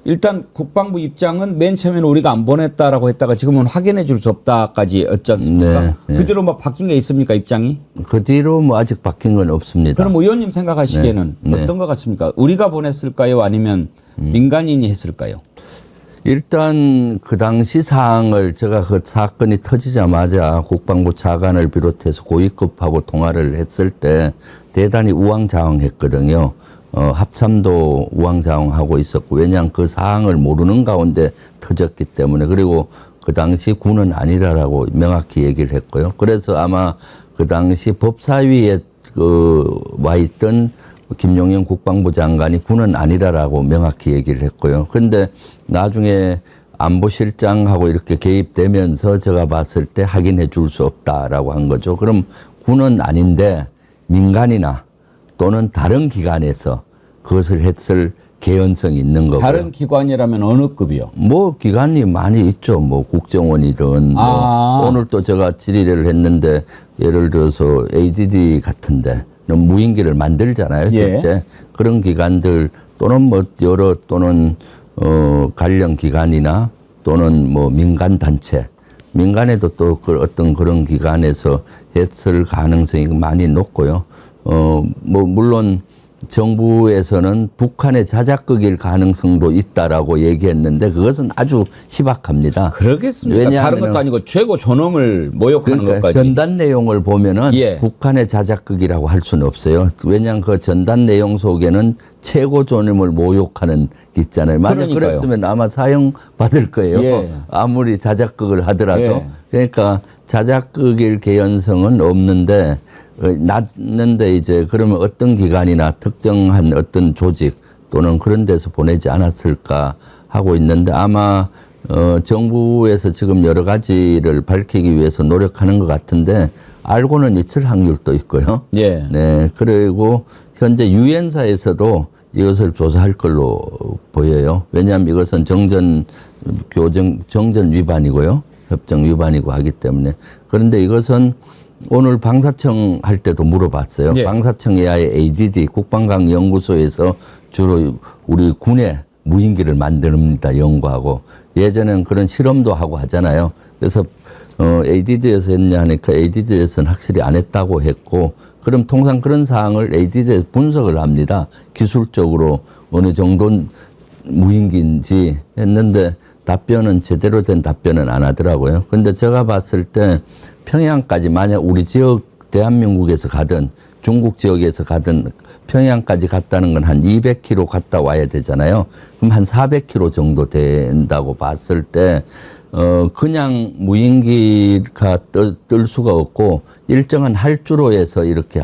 일단 국방부 입장은 맨 처음에는 우리가 안 보냈다라고 했다가 지금은 확인해 줄 수 없다까지 했지 않습니까? 네, 네. 그 뒤로 뭐 바뀐 게 있습니까, 입장이? 그 뒤로 뭐 아직 바뀐 건 없습니다. 그럼 의원님 생각하시기에는 네, 네. 어떤 것 같습니까? 우리가 보냈을까요? 아니면 민간인이 했을까요? 일단 그 당시 사항을 제가 그 사건이 터지자마자 국방부 차관을 비롯해서 고위급하고 통화를 했을 때 대단히 우왕좌왕했거든요. 합참도 우왕좌왕하고 있었고, 왜냐하면 그 사항을 모르는 가운데 터졌기 때문에. 그리고 그 당시 군은 아니라라고 명확히 얘기를 했고요. 그래서 아마 그 당시 법사위에 와 있던 김용현 국방부 장관이 군은 아니라라고 명확히 얘기를 했고요. 근데 나중에 안보실장하고 이렇게 개입되면서 제가 봤을 때 확인해 줄 수 없다라고 한 거죠. 그럼 군은 아닌데 민간이나 또는 다른 기관에서 그것을 했을 개연성이 있는 거고요. 다른 기관이라면 어느 급이요? 뭐 기관이 많이 있죠. 뭐 국정원이든 뭐 오늘 또 제가 질의를 했는데 예를 들어서 ADD 같은데 무인기를 만들잖아요. 예. 실제 그런 기관들 또는 뭐 여러 또는 관련 기관이나 또는 뭐 민간 단체, 민간에도 또 어떤 그런 기관에서 했을 가능성이 많이 높고요. 뭐 물론 정부에서는 북한의 자작극일 가능성도 있다라고 얘기했는데 그것은 아주 희박합니다. 그러겠습니까? 다른 왜냐하면은 것도 아니고 최고 존엄을 모욕하는 그러니까 것까지. 전단 내용을 보면은 예. 북한의 자작극이라고 할 수는 없어요. 왜냐하면 그 전단 내용 속에는 최고 존엄을 모욕하는 게 있잖아요. 만약 그러니까요. 그랬으면 아마 사형 받을 거예요. 예. 아무리 자작극을 하더라도. 예. 그러니까 자작극일 개연성은 없는데 났는데 이제 그러면 어떤 기관이나 특정한 어떤 조직 또는 그런 데서 보내지 않았을까 하고 있는데 아마 정부에서 지금 여러 가지를 밝히기 위해서 노력하는 것 같은데 알고는 있을 확률도 있고요. 예. 네. 그리고 현재 유엔사에서도 이것을 조사할 걸로 보여요. 왜냐하면 이것은 정전 위반이고요. 협정 위반이고 하기 때문에. 그런데 이것은 오늘 방사청 할 때도 물어봤어요. 예. 방사청의 ADD 국방과학연구소에서 주로 우리 군의 무인기를 만듭니다. 연구하고. 예전에는 그런 실험도 하고 하잖아요. 그래서 ADD에서 했냐 하니까 ADD에서는 확실히 안 했다고 했고, 그럼 통상 그런 사항을 ADD에서 분석을 합니다. 기술적으로 어느 정도 무인기인지 했는데 답변은 제대로 된 답변은 안 하더라고요. 근데 제가 봤을 때 평양까지 만약 우리 지역 대한민국에서 가든 중국 지역에서 가든 평양까지 갔다는 건 한 200km 갔다 와야 되잖아요. 그럼 한 400km 정도 된다고 봤을 때 그냥 무인기가 뜰 수가 없고 일정한 활주로에서 이렇게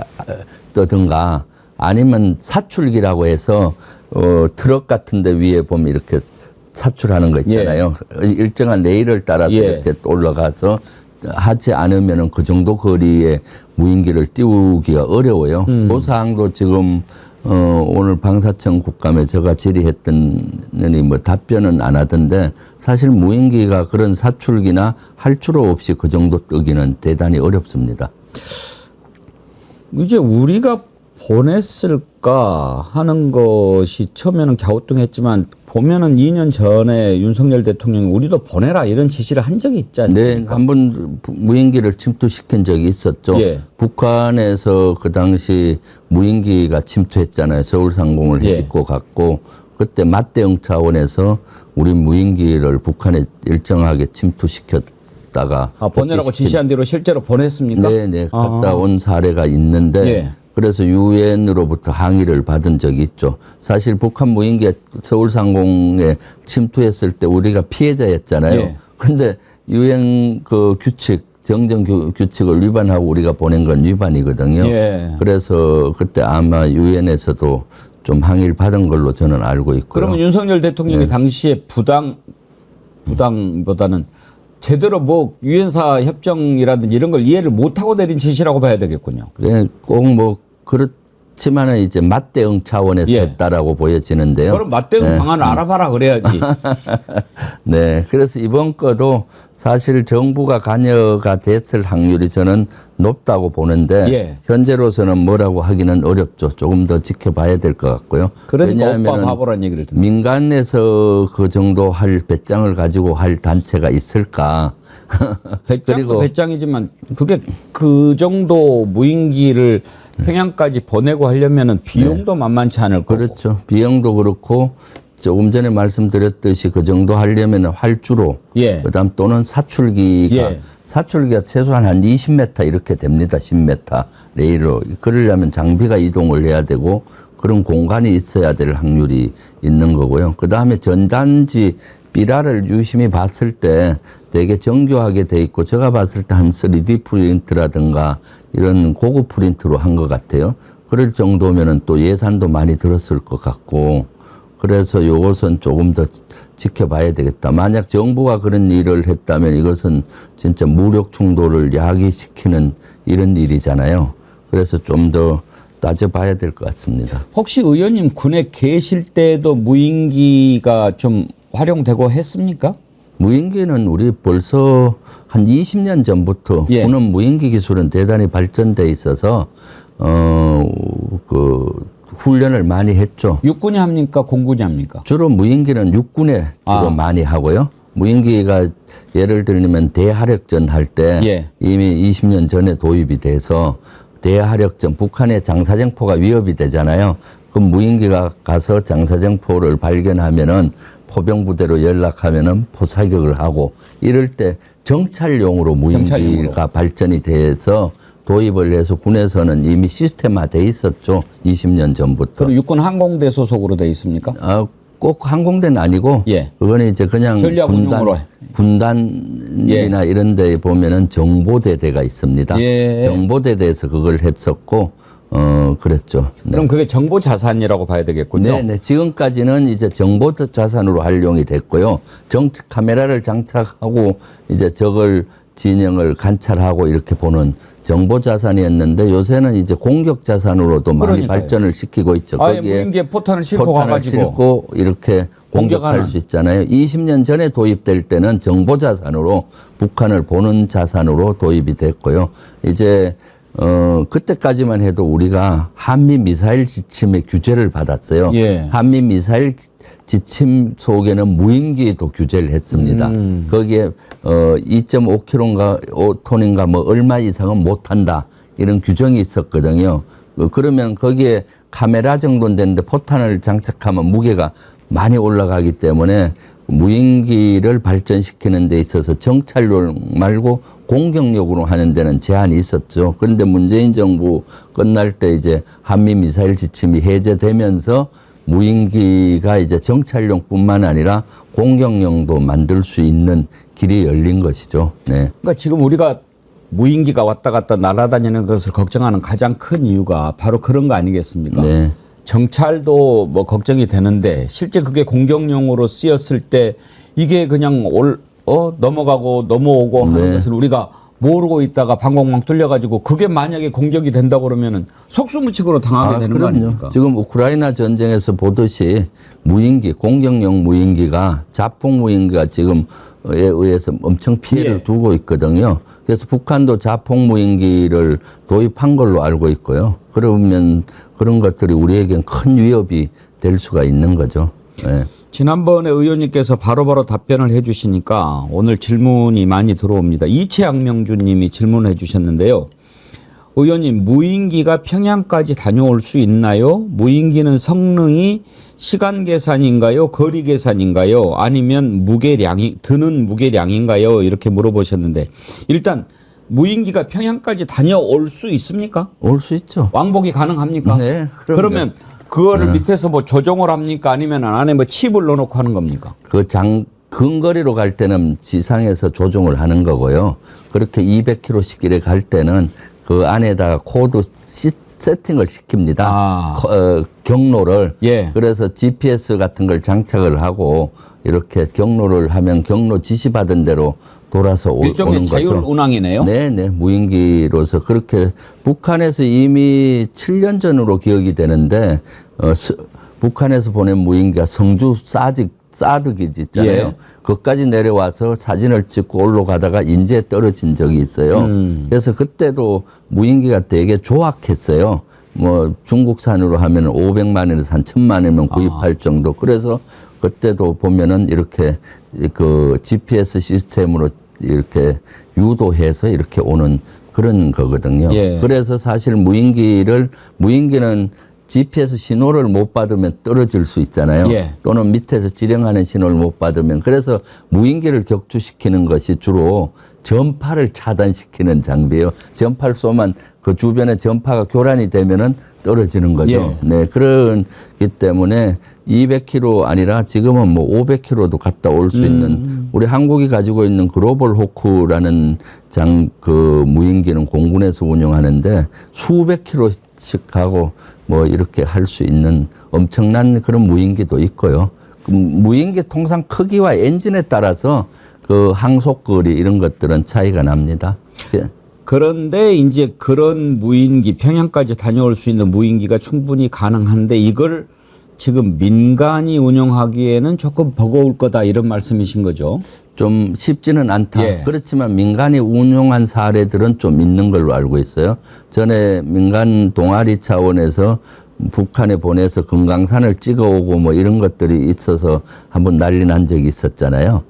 떠든가 아니면 사출기라고 해서 트럭 같은 데 위에 보면 이렇게 사출하는 거 있잖아요. 일정한 레일을 따라서 이렇게 올라가서 하지 않으면은 그 정도 거리에 무인기를 띄우기가 어려워요. 그 사항도 지금 오늘 방사청 국감에 제가 질의했더니 뭐 답변은 안 하던데 사실 무인기가 그런 사출기나 활주로 없이 그 정도 뜨기는 대단히 어렵습니다. 이제 우리가 보냈을까 하는 것이 처음에는 갸우뚱했지만 보면은 2년 전에 윤석열 대통령이 우리도 보내라 이런 지시를 한 적이 있지 않습니까? 네, 한번 무인기를 침투시킨 적이 있었죠. 예. 북한에서 그 당시 무인기가 침투했잖아요. 서울상공을 헤집고 갔고 그때 맞대응 차원에서 우리 무인기를 북한에 일정하게 침투시켰다가 보내라고 지시한 대로 실제로 보냈습니까? 네, 갔다 온 사례가 있는데 예. 그래서 유엔으로부터 항의를 받은 적이 있죠. 사실 북한 무인기가 서울상공에 침투했을 때 우리가 피해자였잖아요. 예. 근데 유엔 그 규칙, 정전 규칙을 위반하고 우리가 보낸 건 위반이거든요. 예. 그래서 그때 아마 유엔에서도 좀 항의를 받은 걸로 저는 알고 있고요. 그러면 윤석열 대통령이 당시에 부당보다는 제대로 뭐 유엔사 협정이라든지 이런 걸 이해를 못하고 내린 지시라고 봐야 되겠군요. 예, 꼭 뭐 그렇지 그렇지만은 이제 맞대응 차원에서 예. 했다라고 보여지는데요. 그럼 맞대응 방안을 알아봐라 그래야지. 네, 그래서 이번 거도 사실 정부가 관여가 됐을 확률이 저는 높다고 보는데 예. 현재로서는 뭐라고 하기는 어렵죠. 조금 더 지켜봐야 될 것 같고요. 그러니까 오빠 왜냐하면은 바보란 얘기를 듣는. 민간에서 그 정도 할 배짱을 가지고 할 단체가 있을까? 배짱도 배짱이지만 그게 그 정도 무인기를 평양까지 보내고 하려면은 비용도 만만치 않을 거고. 그렇죠. 비용도 그렇고 조금 전에 말씀드렸듯이 그 정도 하려면 활주로, 예. 그다음 또는 사출기가 예. 사출기가 최소한 한 20m 이렇게 됩니다. 10m 레일로. 그러려면 장비가 이동을 해야 되고 그런 공간이 있어야 될 확률이 있는 거고요. 그다음에 전단지 삐라를 유심히 봤을 때 되게 정교하게 돼 있고 제가 봤을 때 한 3D 프린트라든가 이런 고급 프린트로 한 것 같아요. 그럴 정도면은 또 예산도 많이 들었을 것 같고 그래서 요것은 조금 더 지켜봐야 되겠다. 만약 정부가 그런 일을 했다면 이것은 진짜 무력 충돌을 야기시키는 이런 일이잖아요. 그래서 좀 더 따져봐야 될 것 같습니다. 혹시 의원님 군에 계실 때도 무인기가 좀 활용되고 했습니까? 무인기는 우리 벌써 한 20년 전부터 예. 군은 무인기 기술은 대단히 발전돼 있어서 그 훈련을 많이 했죠. 육군이 합니까? 공군이 합니까? 주로 무인기는 육군에 주로 아. 많이 하고요. 무인기가 예를 들면 대하력전 할 때 예. 이미 20년 전에 도입이 돼서 대하력전 북한의 장사정포가 위협이 되잖아요. 그럼 무인기가 가서 장사정포를 발견하면은 포병부대로 연락하면은 포사격을 하고 이럴 때 정찰용으로 무인기가 정찰용으로. 발전이 돼서 도입을 해서 군에서는 이미 시스템화돼 있었죠. 20년 전부터. 그럼 육군 항공대 소속으로 돼 있습니까? 꼭 항공대는 아니고 예. 그거는 이제 그냥 전략 운용으로. 군단이나 이런 데 보면은 정보대대가 있습니다. 예. 정보대대에서 그걸 했었고 그랬죠. 네. 그럼 그게 정보 자산이라고 봐야 되겠군요. 네, 지금까지는 이제 정보 자산으로 활용이 됐고요. 카메라를 장착하고 이제 적을 진영을 관찰하고 이렇게 보는 정보 자산이었는데 요새는 이제 공격 자산으로도 많이 그러니까요. 발전을 시키고 있죠. 아예 거기에 무인기에 포탄을 싣고 포탄을 가가지고 싣고 이렇게 공격할 공격하는. 수 있잖아요. 20년 전에 도입될 때는 정보 자산으로 북한을 보는 자산으로 도입이 됐고요. 이제 그때까지만 해도 우리가 한미 미사일 지침의 규제를 받았어요. 예. 한미 미사일 지침 속에는 무인기도 규제를 했습니다. 거기에 2.5kg인가 5톤인가 뭐 얼마 이상은 못한다 이런 규정이 있었거든요. 그러면 거기에 카메라 정도는 되는데 포탄을 장착하면 무게가 많이 올라가기 때문에 무인기를 발전시키는 데 있어서 정찰용 말고 공격용으로 하는 데는 제한이 있었죠. 그런데 문재인 정부 끝날 때 이제 한미 미사일 지침이 해제되면서 무인기가 이제 정찰용뿐만 아니라 공격용도 만들 수 있는 길이 열린 것이죠. 네. 그러니까 지금 우리가 무인기가 왔다 갔다 날아다니는 것을 걱정하는 가장 큰 이유가 바로 그런 거 아니겠습니까? 네. 정찰도 뭐 걱정이 되는데 실제 그게 공격용으로 쓰였을 때 이게 그냥 넘어가고 넘어오고 하는 네. 것을 우리가 모르고 있다가 방공망 뚫려가지고 그게 만약에 공격이 된다고 그러면은 속수무책으로 당하게 되는 거 아닙니까? 지금 우크라이나 전쟁에서 보듯이 무인기, 공격용 무인기가 자폭 무인기가 지금에 의해서 엄청 피해를 예. 두고 있거든요. 그래서 북한도 자폭 무인기를 도입한 걸로 알고 있고요. 그러면 그런 것들이 우리에겐 큰 위협이 될 수가 있는 거죠. 네. 지난번에 의원님께서 바로바로 답변을 해 주시니까 오늘 질문이 많이 들어옵니다. 이채양명주 님이 질문해 주셨는데요. 의원님, 무인기가 평양까지 다녀올 수 있나요? 무인기는 성능이 시간 계산인가요? 거리 계산인가요? 아니면 드는 무게량인가요? 이렇게 물어보셨는데 일단 무인기가 평양까지 다녀올 수 있습니까? 올 수 있죠. 왕복이 가능합니까? 네, 그럼요. 그러면 그거를 밑에서 뭐 조종을 합니까? 아니면 안에 뭐 칩을 넣어놓고 하는 겁니까? 근거리로 갈 때는 지상에서 조종을 하는 거고요. 그렇게 200km씩 이래 갈 때는 그 안에다가 코드 세팅을 시킵니다. 경로를. 예. 그래서 GPS 같은 걸 장착을 하고 이렇게 경로를 하면 경로 지시받은 대로 돌아서 일종의 오는 자율 거죠. 운항이네요. 네네, 무인기로서 그렇게 북한에서 이미 7년 전으로 기억이 되는데 북한에서 보낸 무인기가 성주 사드기지 있잖아요. 예. 거기까지 내려와서 사진을 찍고 올라가다가 인제에 떨어진 적이 있어요. 그래서 그때도 무인기가 되게 조악했어요. 뭐 중국산으로 하면 500만원에서 한 1000만원이면 구입할 정도. 그래서 그때도 보면은 이렇게 그 GPS 시스템으로 이렇게 유도해서 이렇게 오는 그런 거거든요. 예. 그래서 사실 무인기는 GPS 신호를 못 받으면 떨어질 수 있잖아요. 예. 또는 밑에서 지령하는 신호를 못 받으면. 그래서 무인기를 격추시키는 것이 주로 전파를 차단시키는 장비예요. 전파를 쏘면 그 주변에 전파가 교란이 되면은 떨어지는 거죠. 예. 네, 그렇기 때문에 200km 아니라 지금은 뭐 500km도 갔다 올 수 있는 우리 한국이 가지고 있는 글로벌 호크라는 그 무인기는 공군에서 운영하는데 수백 킬로씩 가고 뭐 이렇게 할 수 있는 엄청난 그런 무인기도 있고요. 그 무인기 통상 크기와 엔진에 따라서 그 항속거리 이런 것들은 차이가 납니다. 예. 그런데 이제 그런 무인기, 평양까지 다녀올 수 있는 무인기가 충분히 가능한데 이걸 지금 민간이 운영하기에는 조금 버거울 거다 이런 말씀이신 거죠? 좀 쉽지는 않다. 예. 그렇지만 민간이 운용한 사례들은 좀 있는 걸로 알고 있어요. 전에 민간 동아리 차원에서 북한에 보내서 금강산을 찍어오고 뭐 이런 것들이 있어서 한번 난리 난 적이 있었잖아요.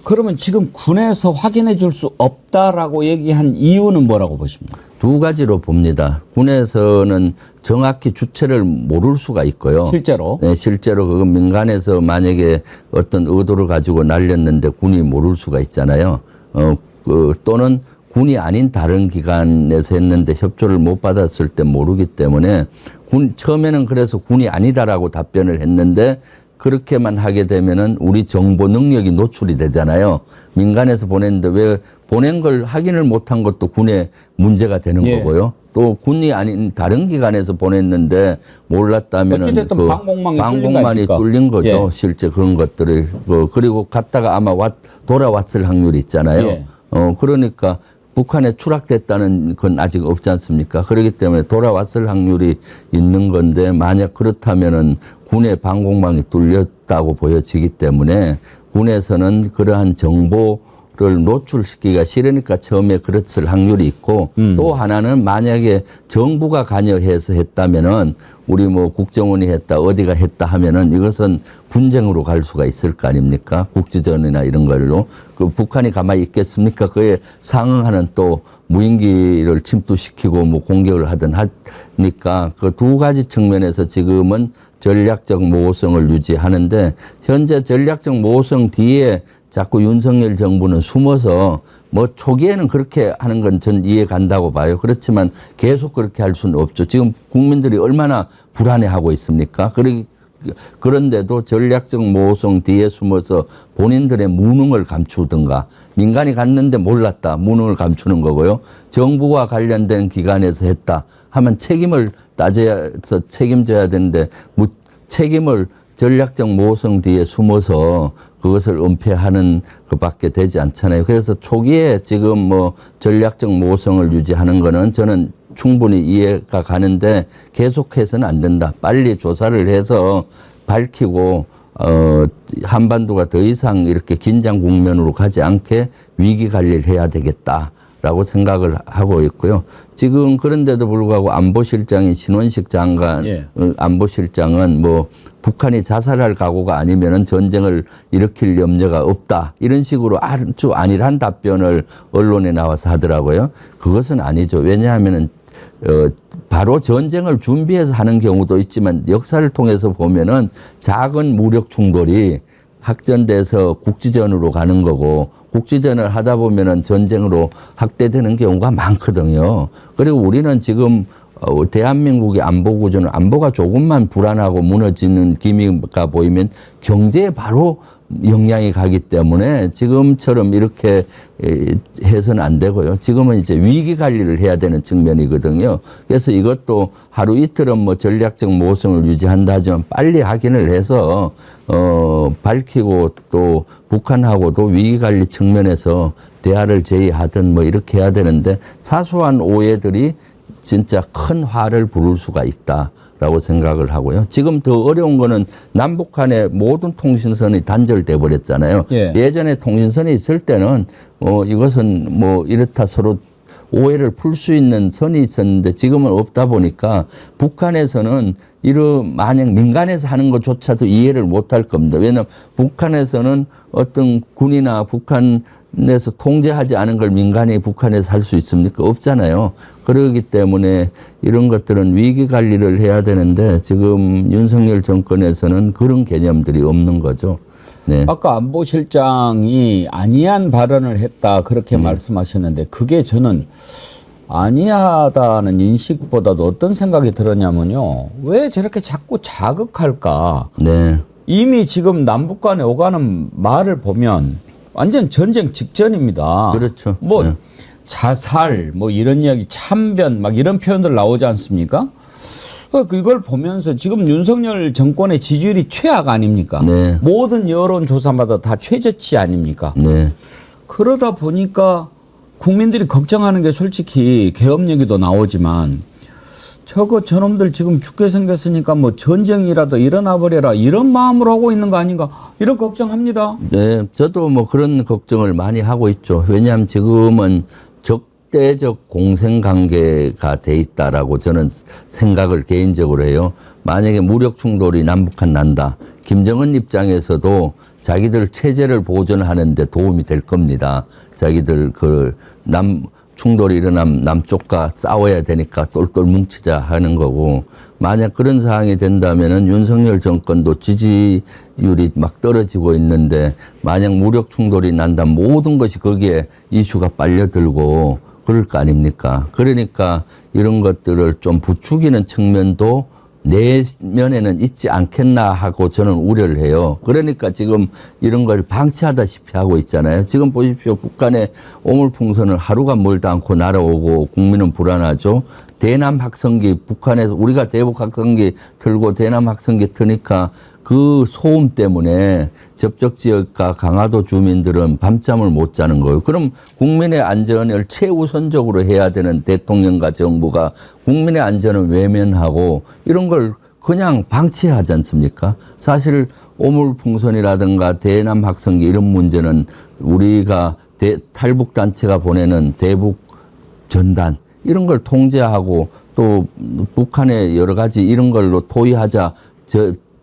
그러면 지금 군에서 확인해 줄 수 없다라고 얘기한 이유는 뭐라고 보십니까? 두 가지로 봅니다. 군에서는 정확히 주체를 모를 수가 있고요. 실제로? 네, 실제로 그건 민간에서 만약에 어떤 의도를 가지고 날렸는데 군이 모를 수가 있잖아요. 또는 군이 아닌 다른 기관에서 했는데 협조를 못 받았을 때 모르기 때문에 처음에는 그래서 군이 아니다라고 답변을 했는데 그렇게만 하게 되면은 우리 정보 능력이 노출이 되잖아요. 민간에서 보냈는데 왜 보낸 걸 확인을 못한 것도 군에 문제가 되는 예. 거고요. 또 군이 아닌 다른 기관에서 보냈는데 몰랐다면은 어찌됐든 그 방공망이 방공망이 뚫린 거죠. 예. 실제 그런 것들을 그리고 갔다가 아마 돌아왔을 확률이 있잖아요. 예. 그러니까 북한에 추락됐다는 건 아직 없지 않습니까? 그렇기 때문에 돌아왔을 확률이 있는 건데 만약 그렇다면은 군의 방공망이 뚫렸다고 보여지기 때문에 군에서는 그러한 정보를 노출시키기가 싫으니까 처음에 그랬을 확률이 있고 또 하나는 만약에 정부가 관여해서 했다면은 우리 뭐 국정원이 했다 어디가 했다 하면은 이것은 분쟁으로 갈 수가 있을 거 아닙니까? 국지전이나 이런 걸로. 그 북한이 가만히 있겠습니까? 그에 상응하는 또 무인기를 침투시키고 뭐 공격을 하든 하니까 그 두 가지 측면에서 지금은 전략적 모호성을 유지하는데 현재 전략적 모호성 뒤에 자꾸 윤석열 정부는 숨어서 뭐 초기에는 그렇게 하는 건 전 이해 간다고 봐요. 그렇지만 계속 그렇게 할 수는 없죠. 지금 국민들이 얼마나 불안해하고 있습니까? 그런데도 전략적 모호성 뒤에 숨어서 본인들의 무능을 감추든가 민간이 갔는데 몰랐다. 무능을 감추는 거고요. 정부와 관련된 기관에서 했다 하면 책임을 따져서 책임져야 되는데 책임을 전략적 모호성 뒤에 숨어서 그것을 은폐하는 것밖에 되지 않잖아요. 그래서 초기에 지금 뭐 전략적 모호성을 유지하는 거는 저는 충분히 이해가 가는데 계속해서는 안 된다. 빨리 조사를 해서 밝히고 한반도가 더 이상 이렇게 긴장 국면으로 가지 않게 위기 관리를 해야 되겠다라고 생각을 하고 있고요. 지금 그런데도 불구하고 안보실장인 신원식 장관, 예. 안보실장은 뭐 북한이 자살할 각오가 아니면은 전쟁을 일으킬 염려가 없다. 이런 식으로 아주 안일한 답변을 언론에 나와서 하더라고요. 그것은 아니죠. 왜냐하면은 바로 전쟁을 준비해서 하는 경우도 있지만 역사를 통해서 보면은 작은 무력 충돌이 확전돼서 국지전으로 가는 거고 국지전을 하다 보면은 전쟁으로 확대되는 경우가 많거든요. 그리고 우리는 지금 대한민국의 안보 구조는 안보가 조금만 불안하고 무너지는 기미가 보이면 경제에 바로 영향이 가기 때문에 지금처럼 이렇게 해서는 안 되고요. 지금은 이제 위기 관리를 해야 되는 측면이거든요. 그래서 이것도 하루 이틀은 뭐 전략적 모성을 유지한다 하지만 빨리 확인을 해서 밝히고 또 북한하고도 위기 관리 측면에서 대화를 제의하든 뭐 이렇게 해야 되는데 사소한 오해들이 진짜 큰 화를 부를 수가 있다라고 생각을 하고요. 지금 더 어려운 거는 남북 간의 모든 통신선이 단절돼 버렸잖아요. 예. 예전에 통신선이 있을 때는 이것은 뭐 이렇다 서로 오해를 풀 수 있는 선이 있었는데 지금은 없다 보니까 북한에서는 만약 민간에서 하는 것조차도 이해를 못할 겁니다. 왜냐하면 북한에서는 어떤 군이나 북한에서 통제하지 않은 걸 민간이 북한에서 할 수 있습니까? 없잖아요. 그렇기 때문에 이런 것들은 위기 관리를 해야 되는데 지금 윤석열 정권에서는 그런 개념들이 없는 거죠. 네. 아까 안보실장이 아니한 발언을 했다 그렇게 말씀하셨는데 그게 저는 아니하다는 인식보다도 어떤 생각이 들었냐면요. 왜 저렇게 자꾸 자극할까? 네. 이미 지금 남북 간에 오가는 말을 보면 완전 전쟁 직전입니다. 그렇죠. 뭐 네. 자살 뭐 이런 이야기 참변 막 이런 표현들 나오지 않습니까? 이걸 보면서 지금 윤석열 정권의 지지율이 최악 아닙니까? 네. 모든 여론조사마다 다 최저치 아닙니까? 네. 그러다 보니까 국민들이 걱정하는 게 솔직히 계엄 얘기도 나오지만 저놈들 지금 죽게 생겼으니까 뭐 전쟁이라도 일어나 버려라 이런 마음으로 하고 있는 거 아닌가 이런 걱정합니다. 네, 저도 뭐 그런 걱정을 많이 하고 있죠. 왜냐하면 지금은 적대적 공생관계가 돼 있다라고 저는 생각을 개인적으로 해요. 만약에 무력 충돌이 남북한 난다. 김정은 입장에서도 자기들 체제를 보존하는 데 도움이 될 겁니다. 자기들 충돌이 일어나면 남쪽과 싸워야 되니까 똘똘 뭉치자 하는 거고, 만약 그런 상황이 된다면은 윤석열 정권도 지지율이 막 떨어지고 있는데 만약 무력 충돌이 난다면 모든 것이 거기에 이슈가 빨려들고 그럴 거 아닙니까? 그러니까 이런 것들을 좀 부추기는 측면도 내면에는 있지 않겠나 하고 저는 우려를 해요. 그러니까 지금 이런 걸 방치하다시피 하고 있잖아요. 지금 보십시오. 북한의 오물풍선을 하루가 멀다 않고 날아오고 국민은 불안하죠. 대남 확성기, 북한에서 우리가 대북 확성기 틀고 대남 확성기 트니까 그 소음 때문에 접촉 지역과 강화도 주민들은 밤잠을 못 자는 거예요. 그럼 국민의 안전을 최우선적으로 해야 되는 대통령과 정부가 국민의 안전을 외면하고 이런 걸 그냥 방치하지 않습니까? 사실 오물풍선이라든가 대남 확성기 이런 문제는 우리가 탈북단체가 보내는 대북 전단 이런 걸 통제하고 또 북한의 여러 가지 이런 걸로 토의하자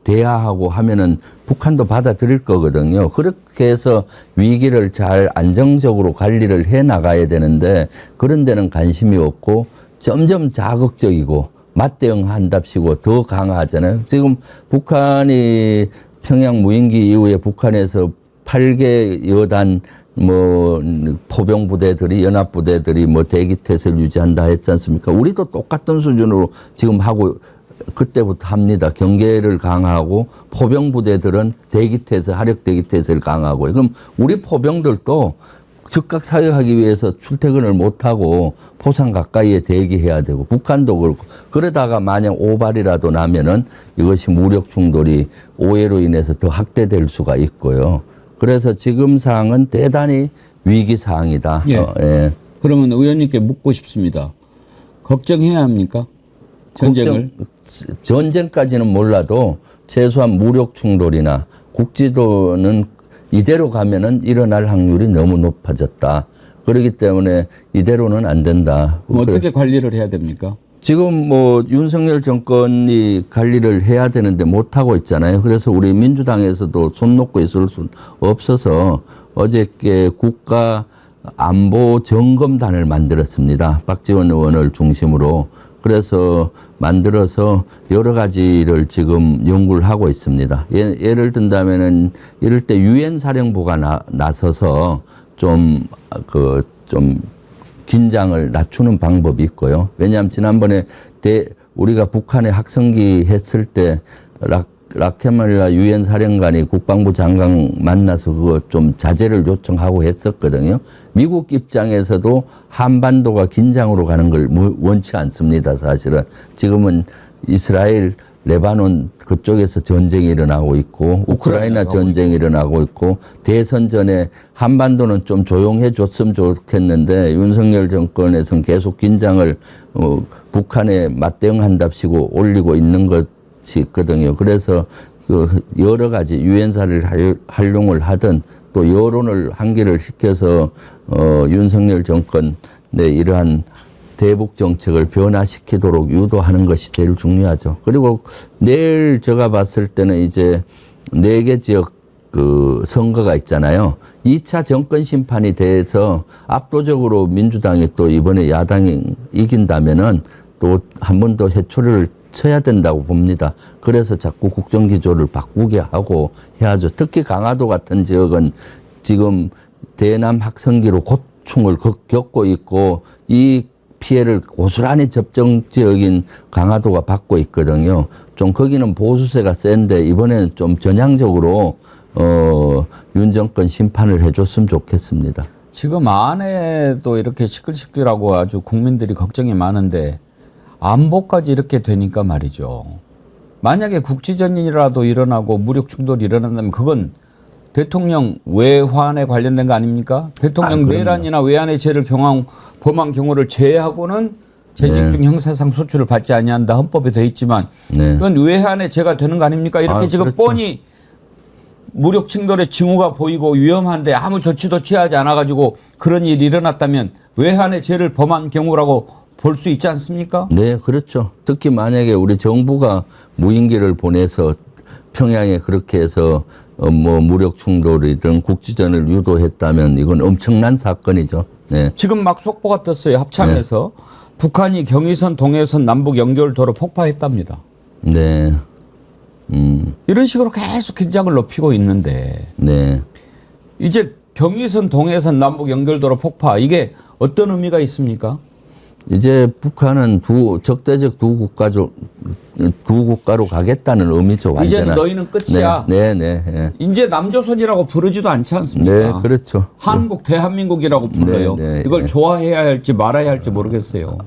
대화하고 하면은 북한도 받아들일 거거든요. 그렇게 해서 위기를 잘 안정적으로 관리를 해 나가야 되는데 그런 데는 관심이 없고 점점 자극적이고 맞대응한답시고 더 강화하잖아요. 지금 북한이 평양 무인기 이후에 북한에서 8개 여단 포병부대들이 연합부대들이 대기태세를 유지한다 했지 않습니까? 우리도 똑같은 수준으로 지금 하고 그때부터 합니다. 경계를 강화하고 포병부대들은 대기태세, 하력 대기태세를 강화하고요. 그럼 우리 포병들도 즉각 사격하기 위해서 출퇴근을 못하고 포상 가까이에 대기해야 되고 북한도 그렇고 그러다가 만약 오발이라도 나면은 이것이 무력 충돌이 오해로 인해서 더 확대될 수가 있고요. 그래서 지금 상황은 대단히 위기 상황이다. 예. 예. 그러면 의원님께 묻고 싶습니다. 걱정해야 합니까? 전쟁을? 전쟁까지는 몰라도 최소한 무력 충돌이나 국지도는 이대로 가면은 일어날 확률이 너무 높아졌다. 그렇기 때문에 이대로는 안 된다. 어떻게 관리를 해야 됩니까? 지금 윤석열 정권이 관리를 해야 되는데 못하고 있잖아요. 그래서 우리 민주당에서도 손 놓고 있을 수 없어서 어저께 국가 안보 점검단을 만들었습니다. 박지원 의원을 중심으로. 그래서 만들어서 여러 가지를 지금 연구를 하고 있습니다. 예를 든다면은 이럴 때 유엔 사령부가 나서서 좀 긴장을 낮추는 방법이 있고요. 왜냐하면 지난번에 우리가 북한에 학성기 했을 때 라케말라 유엔 사령관이 국방부 장관 만나서 그거 좀 자제를 요청하고 했었거든요. 미국 입장에서도 한반도가 긴장으로 가는 걸 원치 않습니다. 사실은 지금은 이스라엘, 레바논 그쪽에서 전쟁이 일어나고 있고 우크라이나 전쟁이 일어나고 있고 대선 전에 한반도는 좀 조용해 줬으면 좋겠는데 윤석열 정권에서는 계속 긴장을 북한에 맞대응한답시고 올리고 있는 것이 있거든요. 그래서 그 여러 가지 유엔사를 활용을 하든 또 여론을 한기를 시켜서 윤석열 정권 내 이러한 대북 정책을 변화시키도록 유도하는 것이 제일 중요하죠. 그리고 내일 제가 봤을 때는 이제 4개 지역 그 선거가 있잖아요. 2차 정권 심판이 돼서 압도적으로 민주당이 또 이번에 야당이 이긴다면은 또 한 번 더 해초리를 쳐야 된다고 봅니다. 그래서 자꾸 국정기조를 바꾸게 하고 해야죠. 특히 강화도 같은 지역은 지금 대남 학성기로 고충을 겪고 있고 이 피해를 고스란히 접정 지역인 강화도가 받고 있거든요. 좀 거기는 보수세가 센데 이번에는 좀 전향적으로 윤 정권 심판을 해줬으면 좋겠습니다. 지금 안에도 이렇게 시끌시끌하고 아주 국민들이 걱정이 많은데 안보까지 이렇게 되니까 말이죠. 만약에 국지전이라도 일어나고 무력 충돌이 일어난다면 그건 대통령 외환에 관련된 거 아닙니까? 대통령 내란이나 외환의 죄를 범한 경우를 제외하고는 재직 중 형사상 소출을 받지 아니한다 헌법에 돼 있지만 그건 외환의 죄가 되는 거 아닙니까? 이렇게 지금 그렇죠. 뻔히 무력 충돌의 징후가 보이고 위험한데 아무 조치도 취하지 않아가지고 그런 일이 일어났다면 외환의 죄를 범한 경우라고 볼 수 있지 않습니까? 네, 그렇죠. 특히 만약에 우리 정부가 무인기를 보내서 평양에 그렇게 해서 뭐 무력 충돌이든 국지전을 유도했다면 이건 엄청난 사건이죠. 네. 지금 막 속보가 떴어요. 합참에서 북한이 경의선, 동해선 남북 연결도로 폭파했답니다. 네. 이런 식으로 계속 긴장을 높이고 있는데 네. 이제 경의선, 동해선 남북 연결도로 폭파 이게 어떤 의미가 있습니까? 이제 북한은 적대적 두 국가로 가겠다는 의미죠. 완전한. 이제는 너희는 끝이야. 네, 네, 네. 이제 남조선이라고 부르지도 않지 않습니까? 네, 그렇죠. 한국, 대한민국이라고 불러요. 네, 네, 이걸 네. 좋아해야 할지 말아야 할지 모르겠어요.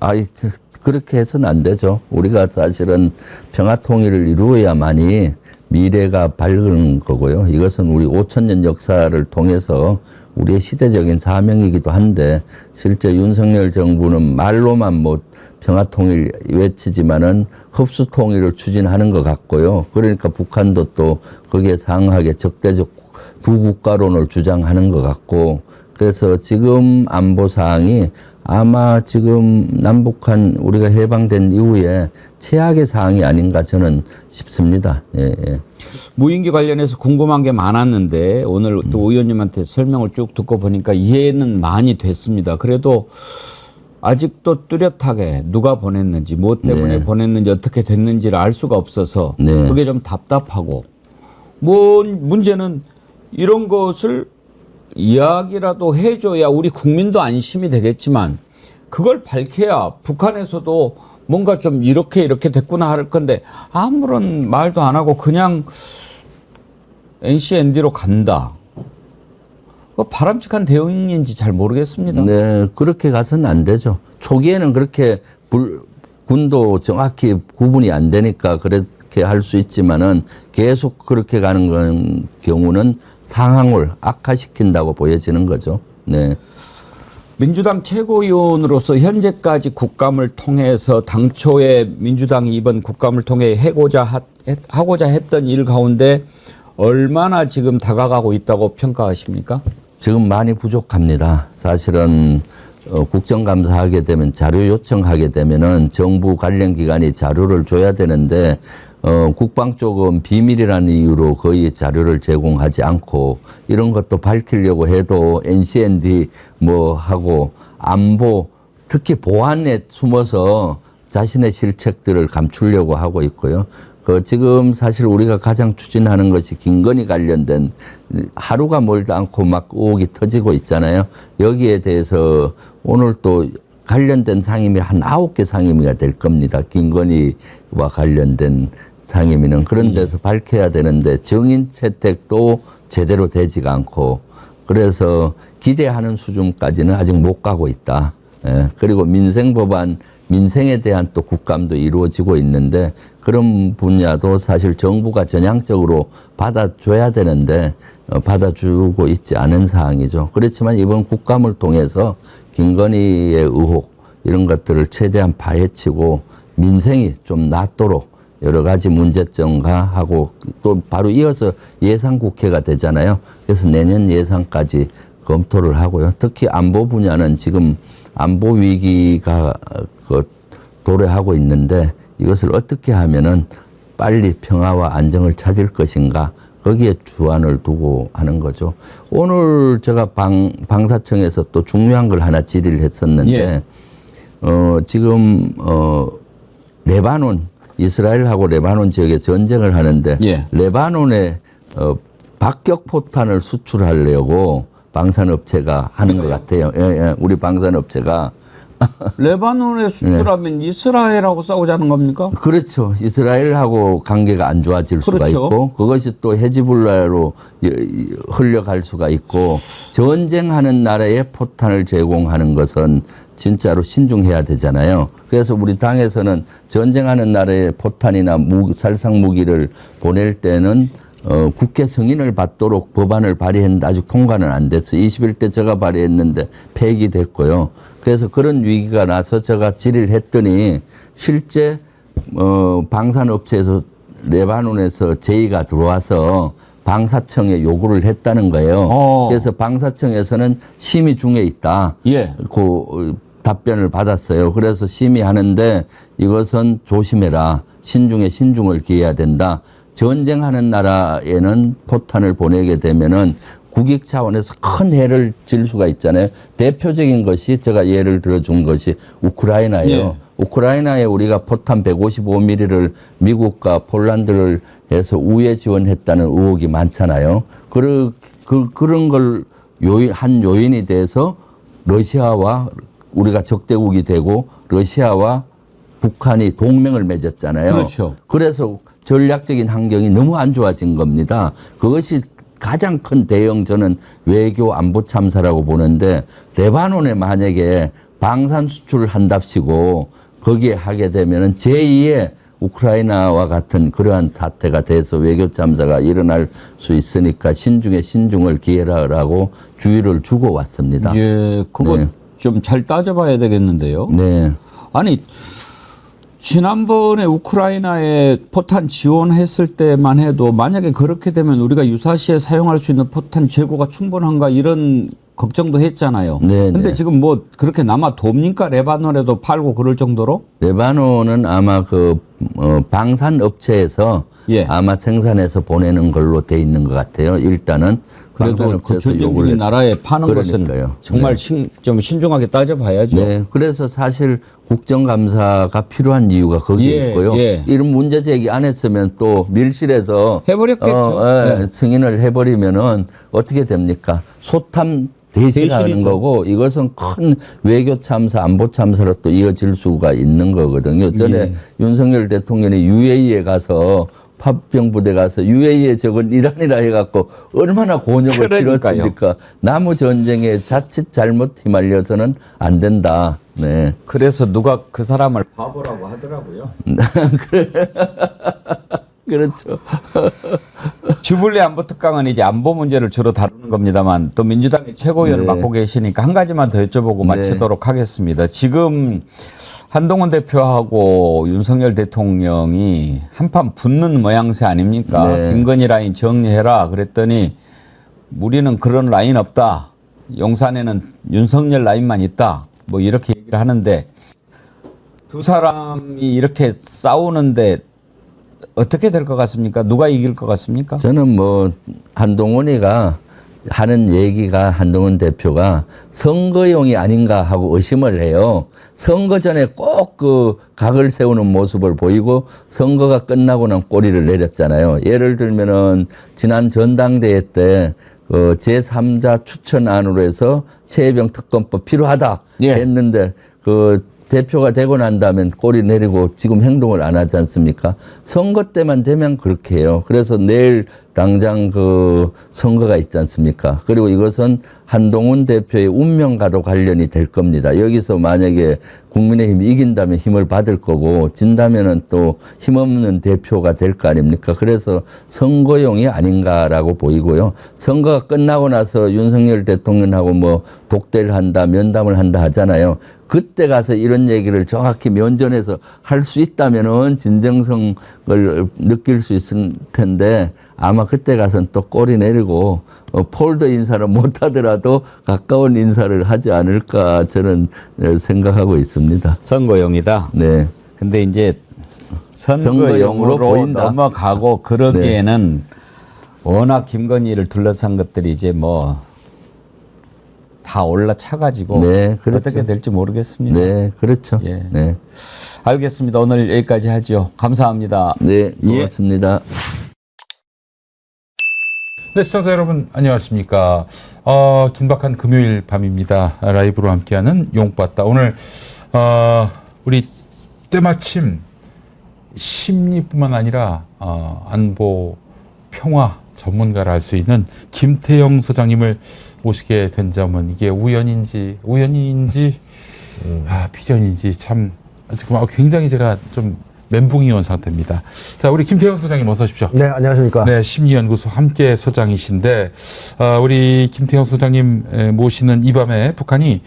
그렇게 해서는 안 되죠. 우리가 사실은 평화 통일을 이루어야만이 미래가 밝은 거고요. 이것은 우리 5,000년 역사를 통해서 우리의 시대적인 사명이기도 한데 실제 윤석열 정부는 말로만 뭐 평화 통일 외치지만은 흡수 통일을 추진하는 것 같고요. 그러니까 북한도 또 거기에 상하게 적대적 두 국가론을 주장하는 것 같고 그래서 지금 안보 사항이 아마 지금 남북한 우리가 해방된 이후에 최악의 사항이 아닌가 저는 싶습니다. 예, 예. 무인기 관련해서 궁금한 게 많았는데 오늘 또 의원님한테 설명을 쭉 듣고 보니까 이해는 많이 됐습니다. 그래도 아직도 뚜렷하게 누가 보냈는지 뭐 때문에 보냈는지 어떻게 됐는지를 알 수가 없어서 그게 좀 답답하고 문제는 이런 것을 이야기라도 해줘야 우리 국민도 안심이 되겠지만 그걸 밝혀야 북한에서도 뭔가 좀 이렇게 됐구나 할 건데 아무런 말도 안 하고 그냥 NCND로 간다. 바람직한 대응인지 잘 모르겠습니다. 네, 그렇게 가서는 안 되죠. 초기에는 그렇게 군도 정확히 구분이 안 되니까 그렇게 할 수 있지만은 계속 그렇게 가는 경우는 상황을 악화시킨다고 보여지는 거죠. 네. 민주당 최고위원으로서 현재까지 국감을 통해서 당초에 민주당이 이번 국감을 통해 하고자 했던 일 가운데 얼마나 지금 다가가고 있다고 평가하십니까? 지금 많이 부족합니다. 사실은 국정감사하게 되면 자료 요청하게 되면은 정부 관련 기관이 자료를 줘야 되는데 국방 쪽은 비밀이라는 이유로 거의 자료를 제공하지 않고 이런 것도 밝히려고 해도 NCND 뭐 하고 안보 특히 보안에 숨어서 자신의 실책들을 감추려고 하고 있고요. 지금 사실 우리가 가장 추진하는 것이 김건희 관련된 하루가 멀지 않고 막 의혹이 터지고 있잖아요. 여기에 대해서 오늘 또 관련된 상임위 한 9개 상임위가 될 겁니다. 김건희와 관련된 상임위는 그런 데서 밝혀야 되는데 정인 채택도 제대로 되지가 않고 그래서 기대하는 수준까지는 아직 못 가고 있다. 예. 그리고 민생 법안, 민생에 대한 또 국감도 이루어지고 있는데 그런 분야도 사실 정부가 전향적으로 받아줘야 되는데 받아주고 있지 않은 사항이죠. 그렇지만 이번 국감을 통해서 김건희의 의혹 이런 것들을 최대한 파헤치고 민생이 좀 낫도록 여러 가지 문제점과 하고 또 바로 이어서 예산 국회가 되잖아요. 그래서 내년 예산까지 검토를 하고요. 특히 안보 분야는 지금 안보 위기가 도래하고 있는데 이것을 어떻게 하면은 빨리 평화와 안정을 찾을 것인가 거기에 주안을 두고 하는 거죠. 오늘 제가 방사청에서 또 중요한 걸 하나 질의를 했었는데 예. 지금 레바논 이스라엘하고 레바논 지역에 전쟁을 하는데 예. 레바논에 박격 포탄을 수출하려고 방산업체가 하는 것 같아요. 예, 예. 우리 방산업체가 레바논에 수출하면 이스라엘하고 싸우자는 겁니까? 그렇죠. 이스라엘하고 관계가 안 좋아질 수가 그렇죠. 있고 그것이 또 헤즈볼라로 흘려갈 수가 있고 전쟁하는 나라에 포탄을 제공하는 것은 진짜로 신중해야 되잖아요. 그래서 우리 당에서는 전쟁하는 나라에 포탄이나 살상 무기를 보낼 때는 국회 승인을 받도록 법안을 발의했는데 아직 통과는 안 됐어요. 21대 제가 발의했는데 폐기됐고요. 그래서 그런 위기가 나서 제가 질의를 했더니 실제 방산업체에서 레바논에서 제의가 들어와서 방사청에 요구를 했다는 거예요. 그래서 방사청에서는 심의 중에 있다. 예. 그 답변을 받았어요. 그래서 심의하는데 이것은 조심해라. 신중에 신중을 기해야 된다. 전쟁하는 나라에는 포탄을 보내게 되면은 국익 차원에서 큰 해를 질 수가 있잖아요. 대표적인 것이 제가 예를 들어준 것이 우크라이나예요. 예. 우크라이나에 우리가 포탄 155mm를 미국과 폴란드를 해서 우회 지원했다는 의혹이 많잖아요. 그런 걸 한 요인이 돼서 러시아와 우리가 적대국이 되고 러시아와 북한이 동맹을 맺었잖아요. 그렇죠. 그래서 전략적인 환경이 너무 안 좋아진 겁니다. 그것이 가장 큰 대형 저는 외교 안보 참사라고 보는데 레바논에 만약에 방산 수출을 한답시고 거기에 하게 되면은 제2의 우크라이나와 같은 그러한 사태가 돼서 외교 참사가 일어날 수 있으니까 신중에 신중을 기해라라고 주의를 주고 왔습니다. 예, 그거 네. 좀 잘 따져봐야 되겠는데요. 네. 아니 지난번에 우크라이나에 포탄 지원했을 때만 해도 만약에 그렇게 되면 우리가 유사시에 사용할 수 있는 포탄 재고가 충분한가 이런 걱정도 했잖아요. 네, 근데 네. 지금 뭐 그렇게 남아 돕니까? 레바논에도 팔고 그럴 정도로? 레바논은 아마 그 방산 업체에서 예. 아마 생산해서 보내는 걸로 돼 있는 것 같아요. 일단은 그래도 그 방산업체에서 전쟁 요구를 중인 나라에 파는 그러니까요. 것은 정말 좀 신중하게 따져봐야죠. 네, 그래서 사실 국정감사가 필요한 이유가 거기에 예, 있고요. 예. 이런 문제 제기 안 했으면 또 밀실에서 해버렸겠죠. 네. 승인을 해버리면은 어떻게 됩니까? 소탐 대실하는 대실이죠. 거고 이것은 큰 외교 참사, 안보 참사로 또 이어질 수가 있는 거거든요. 전에 예. 윤석열 대통령이 UAE에 가서 파병부대 가서 UAE에 적은 이란이라 해갖고 얼마나 곤욕을 그러니까요. 치렀습니까? 남우 전쟁에 자칫 잘못 휘말려서는 안 된다. 네. 그래서 누가 그 사람을 바보라고 하더라고요. 그렇죠. 주불리 안보 특강은 이제 안보 문제를 주로 다루는 겁니다만 또 민주당의 최고위원을 네. 맡고 계시니까 한 가지만 더 여쭤보고 마치도록 하겠습니다. 지금 한동훈 대표하고 윤석열 대통령이 한판 붙는 모양새 아닙니까? 네. 김건희 라인 정리해라 그랬더니 우리는 그런 라인 없다. 용산에는 윤석열 라인만 있다. 뭐 이렇게 얘기를 하는데 두 사람이 이렇게 싸우는데 어떻게 될 것 같습니까? 누가 이길 것 같습니까? 저는 뭐 한동훈이가 하는 얘기가 한동훈 대표가 선거용이 아닌가 하고 의심을 해요. 선거 전에 꼭 그 각을 세우는 모습을 보이고 선거가 끝나고는 꼬리를 내렸잖아요. 예를 들면은 지난 전당대회 때 제3자 추천안으로 해서 최혜병 특검법 필요하다 예. 했는데 그 대표가 되고 난 다음엔 꼬리 내리고 지금 행동을 안 하지 않습니까? 선거 때만 되면 그렇게 해요. 그래서 내일 당장 그 선거가 있지 않습니까? 그리고 이것은 한동훈 대표의 운명과도 관련이 될 겁니다. 여기서 만약에 국민의힘이 이긴다면 힘을 받을 거고 진다면은 또 힘없는 대표가 될 거 아닙니까? 그래서 선거용이 아닌가라고 보이고요. 선거가 끝나고 나서 윤석열 대통령하고 뭐 독대를 한다, 면담을 한다 하잖아요. 그때 가서 이런 얘기를 정확히 면전에서 할 수 있다면은 진정성을 느낄 수 있을 텐데 아마 그때 가서는 또 꼬리 내리고 폴더 인사를 못 하더라도 가까운 인사를 하지 않을까 저는 생각하고 있습니다. 선거용이다. 네. 근데 이제 선거용으로 선거용으로 보인다. 넘어가고 그러기에는 워낙 김건희를 둘러싼 것들이 이제 뭐 다 올라차가지고 네, 그렇죠. 어떻게 될지 모르겠습니다. 네, 그렇죠. 예. 네. 알겠습니다. 오늘 여기까지 하죠. 감사합니다. 네, 고맙습니다. 네, 시청자 여러분 안녕하십니까. 긴박한 금요일 밤입니다. 라이브로 함께하는 용봤다. 오늘 우리 때마침 심리뿐만 아니라 안보 평화 전문가를 할 수 있는 김태형 소장님을 모시게 된 점은 이게 우연인지 비전인지 참 지금 굉장히 제가 좀 멘붕이 온 상태입니다. 자, 우리 김태형 소장님 어서 오십시오. 네, 안녕하십니까. 네, 심리연구소 함께 소장이신데 우리 김태형 소장님 모시는 이 밤에 북한이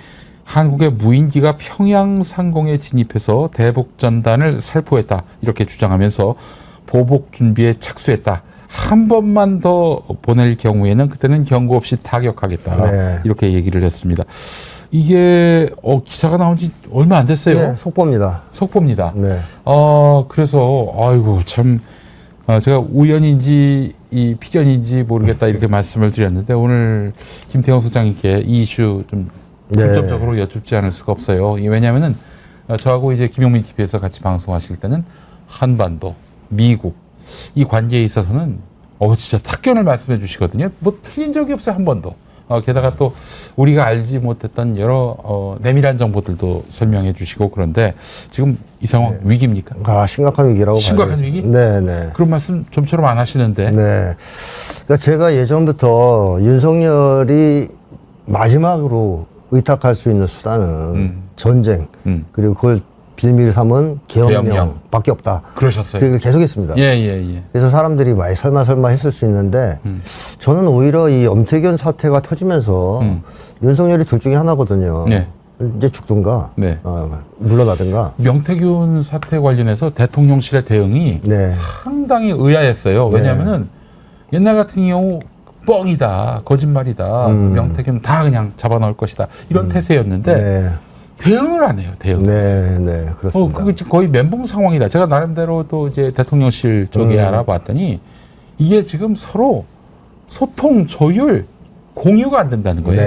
한국의 무인기가 평양 상공에 진입해서 대북 전단을 살포했다 이렇게 주장하면서 보복 준비에 착수했다. 한 번만 더 보낼 경우에는 그때는 경고 없이 타격하겠다. 네. 이렇게 얘기를 했습니다. 이게 기사가 나온 지 얼마 안 됐어요. 네, 속보입니다. 속보입니다. 네. 그래서 아이고 참 제가 우연인지 이 피전인지 모르겠다 이렇게 말씀을 드렸는데 오늘 김태형 소장님께 이 이슈 좀 네. 중점적으로 여쭙지 않을 수가 없어요. 왜냐하면은 저하고 이제 김용민 TV에서 같이 방송하실 때는 한반도, 미국 이 관계에 있어서는 진짜 탁견을 말씀해 주시거든요. 뭐 틀린 적이 없어요, 한 번도. 게다가 또 우리가 알지 못했던 여러 내밀한 정보들도 설명해 주시고 그런데 지금 이 상황 위기입니까? 심각한 위기라고 심각한 봐야죠. 위기? 네, 네. 그런 말씀 좀처럼 안 하시는데. 네. 그러니까 제가 예전부터 윤석열이 마지막으로 의탁할 수 있는 수단은 전쟁, 그리고 그걸 빌미를 삼은 계엄령. 계엄령밖에 없다. 그러셨어요. 그 얘기를 계속했습니다. 예. 그래서 사람들이 많이 설마 했을 수 있는데 저는 오히려 이 엄태균 사태가 터지면서 윤석열이 둘 중에 하나거든요. 네. 이제 죽든가 네. 물러나든가. 명태균 사태 관련해서 대통령실의 대응이 네. 상당히 의아했어요. 왜냐하면은 옛날 같은 경우 뻥이다, 거짓말이다, 명태균 다 그냥 잡아넣을 것이다 이런 태세였는데 네. 대응을 안 해요. 대응. 네, 네, 그렇습니다. 그게 지금 거의 멘붕 상황이다. 제가 나름대로 또 이제 대통령실 쪽에 알아봤더니 이게 지금 서로 소통, 조율, 공유가 안 된다는 거예요.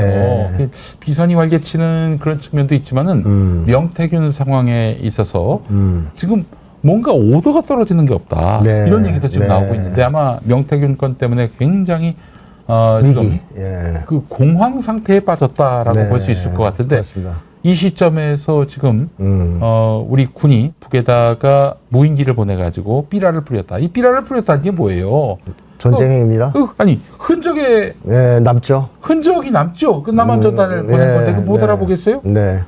네. 비선이 활개치는 그런 측면도 있지만은 명태균 상황에 있어서 지금 뭔가 오더가 떨어지는 게 없다. 네. 이런 얘기도 지금 네. 나오고 있는데 아마 명태균 건 때문에 굉장히 지금 예. 그 공황 상태에 빠졌다라고 네. 볼 수 있을 것 같은데 그렇습니다. 이 시점에서 지금 우리 군이 북에다가 무인기를 보내가지고 삐라를 뿌렸다. 이 삐라를 뿌렸다는 게 뭐예요? 전쟁 행위입니다. 아니 흔적에 네, 남죠. 흔적이 남죠. 그 남한 전단을 보낸 네, 건데 그 못 네. 알아보겠어요? 네.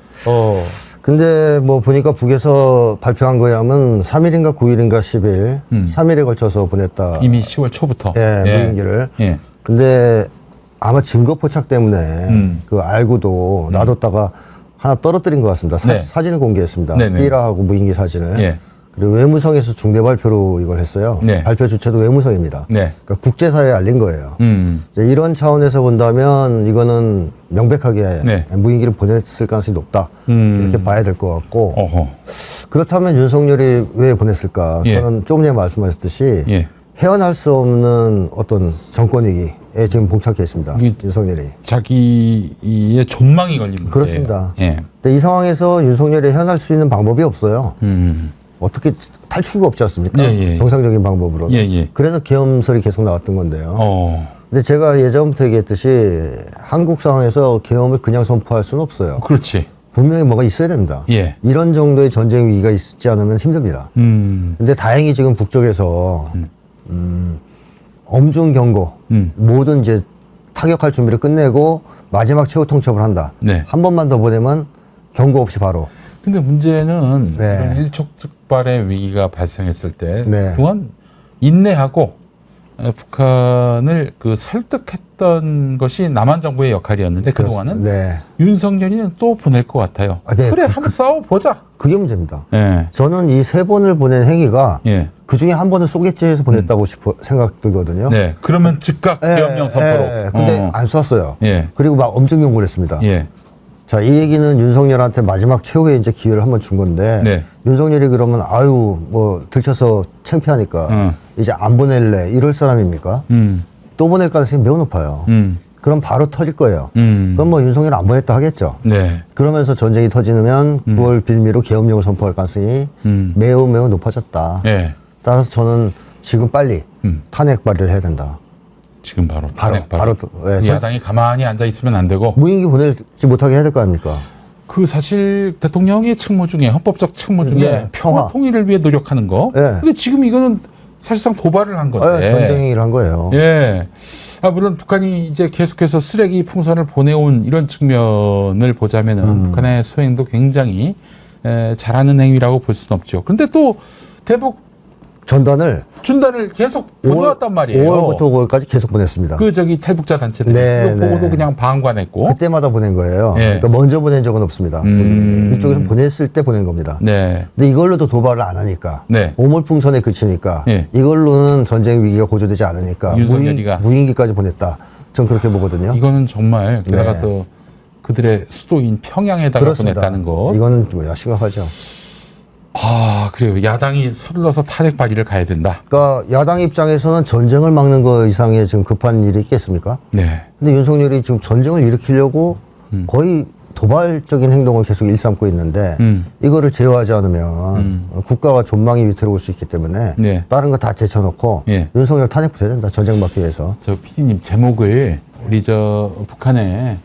근데 뭐 보니까 북에서 발표한 거에 하면 3일인가 9일인가 10일, 3일에 걸쳐서 보냈다. 이미 10월 초부터. 예, 무인기를. 예. 근데 아마 증거 포착 때문에 그 알고도 놔뒀다가 하나 떨어뜨린 것 같습니다. 네. 사진을 공개했습니다. 네네. 삐라하고 무인기 사진을. 예. 그리고 외무성에서 중대 발표로 이걸 했어요. 네. 발표 주체도 외무성입니다. 네. 그러니까 국제사회에 알린 거예요. 이제 이런 차원에서 본다면 이거는 명백하게 네. 무인기를 보냈을 가능성이 높다. 이렇게 봐야 될 것 같고. 어허. 그렇다면 윤석열이 왜 보냈을까? 예. 저는 조금 전에 말씀하셨듯이 예. 헤어날 수 없는 어떤 정권위기에 지금 봉착해 있습니다. 윤석열이. 자기의 존망이 걸린 문제예요. 그렇습니다. 예. 근데 이 상황에서 윤석열이 헤어날 수 있는 방법이 없어요. 어떻게 탈출구가 없지 않습니까? 예. 정상적인 방법으로. 예. 그래서 계엄설이 계속 나왔던 건데요. 근데 제가 예전부터 얘기했듯이 한국 상황에서 계엄을 그냥 선포할 수는 없어요. 그렇지. 분명히 뭐가 있어야 됩니다. 예. 이런 정도의 전쟁 위기가 있지 않으면 힘듭니다. 근데 다행히 지금 북쪽에서 엄중 경고, 모든 이제 타격할 준비를 끝내고 마지막 최후 통첩을 한다. 네. 한 번만 더 보내면 경고 없이 바로. 근데 문제는 네. 이런 일촉즉발의 위기가 발생했을 때 네. 그동안 인내하고 북한을 그 설득했던 것이 남한 정부의 역할이었는데 그동안은 네. 윤석열이는 또 보낼 것 같아요. 아, 네. 그래, 한번 싸워보자. 그게 문제입니다. 예. 저는 이 3번을 보낸 행위가 예. 그 중에 한 번은 쏘겠지 해서 보냈다고 생각 들거든요. 네. 그러면 즉각 계엄령 선포로. 근데 안 쐈어요. 예. 그리고 막 엄청 경고를 했습니다. 예. 자, 이 얘기는 윤석열한테 마지막 최후의 이제 기회를 한번 준 건데, 네. 윤석열이 그러면, 아유, 뭐, 들켜서 창피하니까, 이제 안 보낼래, 이럴 사람입니까? 또 보낼 가능성이 매우 높아요. 그럼 바로 터질 거예요. 그럼 뭐 윤석열 안 보냈다 하겠죠. 네. 그러면서 전쟁이 터지면 그걸 빌미로 계엄령을 선포할 가능성이 매우 매우 높아졌다. 예. 따라서 저는 지금 빨리 탄핵 발의를 해야 된다. 지금 바로. 탄핵 바로 예, 야당이 가만히 앉아 있으면 안 되고. 무인기 보내지 못하게 해야 될 거 아닙니까? 그 사실 대통령의 책무 중에 헌법적 책무 중에 네, 평화 통일을 위해 노력하는 거. 네. 근데 지금 이거는 사실상 도발을 한 건데. 전쟁을 한 거예요. 예. 아, 물론 북한이 이제 계속해서 쓰레기 풍선을 보내온 이런 측면을 보자면은 북한의 소행도 굉장히 잘하는 행위라고 볼 수는 없죠. 그런데 또 대북 전단을 준단을 계속 보내왔단 말이에요. 5월부터 5월까지 계속 보냈습니다. 그 저기 탈북자 단체들이 네, 그거 보고도 네. 그냥 방관했고. 그때마다 보낸 거예요. 예. 그러니까 먼저 보낸 적은 없습니다. 이쪽에서 보냈을 때 보낸 겁니다. 네. 근데 이걸로도 도발을 안 하니까 네. 오물풍선에 그치니까 예. 이걸로는 전쟁 위기가 고조되지 않으니까 윤석열이가. 무인기까지 보냈다. 전 그렇게 보거든요. 이거는 정말 게다가 네. 또 그들의 수도인 평양에다가 그렇습니다. 보냈다는 거. 이거는 뭐야 심각하죠. 아, 그래요. 야당이 서둘러서 탄핵 발의를 가야 된다. 그러니까 야당 입장에서는 전쟁을 막는 거 이상의 지금 급한 일이 있겠습니까? 네. 근데 윤석열이 지금 전쟁을 일으키려고 거의 도발적인 행동을 계속 일삼고 있는데 이거를 제어하지 않으면 국가가 존망이 위태로울 수 있기 때문에 네. 다른 거 다 제쳐놓고 예. 윤석열 탄핵부터 해야 된다. 전쟁 막기 위해서. 저 PD님 제목을 우리 저 북한의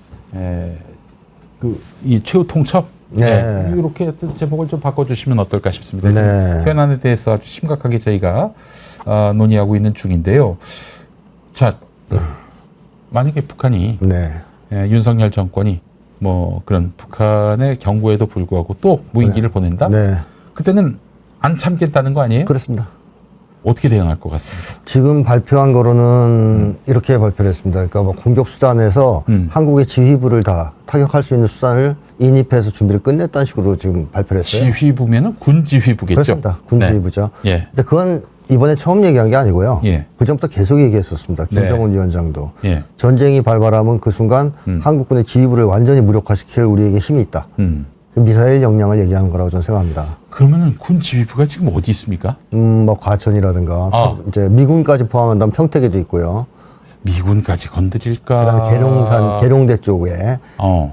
이 최후 통첩 네. 이렇게 제목을 좀 바꿔주시면 어떨까 싶습니다. 네. 현안에 대해서 아주 심각하게 저희가 논의하고 있는 중인데요. 자, 만약에 북한이 네. 윤석열 정권이 뭐 그런 북한의 경고에도 불구하고 또 무인기를 보낸다? 네. 그때는 안 참겠다는 거 아니에요? 그렇습니다. 어떻게 대응할 것 같습니다. 지금 발표한 거로는 이렇게 발표를 했습니다. 그러니까 뭐 공격 수단에서 한국의 지휘부를 다 타격할 수 있는 수단을 인입해서 준비를 끝냈다는 식으로 지금 발표를 했어요. 지휘부면은 군 지휘부겠죠. 그렇습니다. 군 네. 지휘부죠. 예. 근데 그건 이번에 처음 얘기한 게 아니고요. 예. 그전부터 계속 얘기했었습니다. 네. 김정은 위원장도. 예. 전쟁이 발발하면 그 순간 한국군의 지휘부를 완전히 무력화시킬 우리에게 힘이 있다. 그 미사일 역량을 얘기하는 거라고 저는 생각합니다. 그러면은 군 지휘부가 지금 어디 있습니까? 뭐 과천이라든가 아. 이제 미군까지 포함한다면 평택에도 있고요. 미군까지 건드릴까? 그다음에 계룡산, 계룡대 쪽에.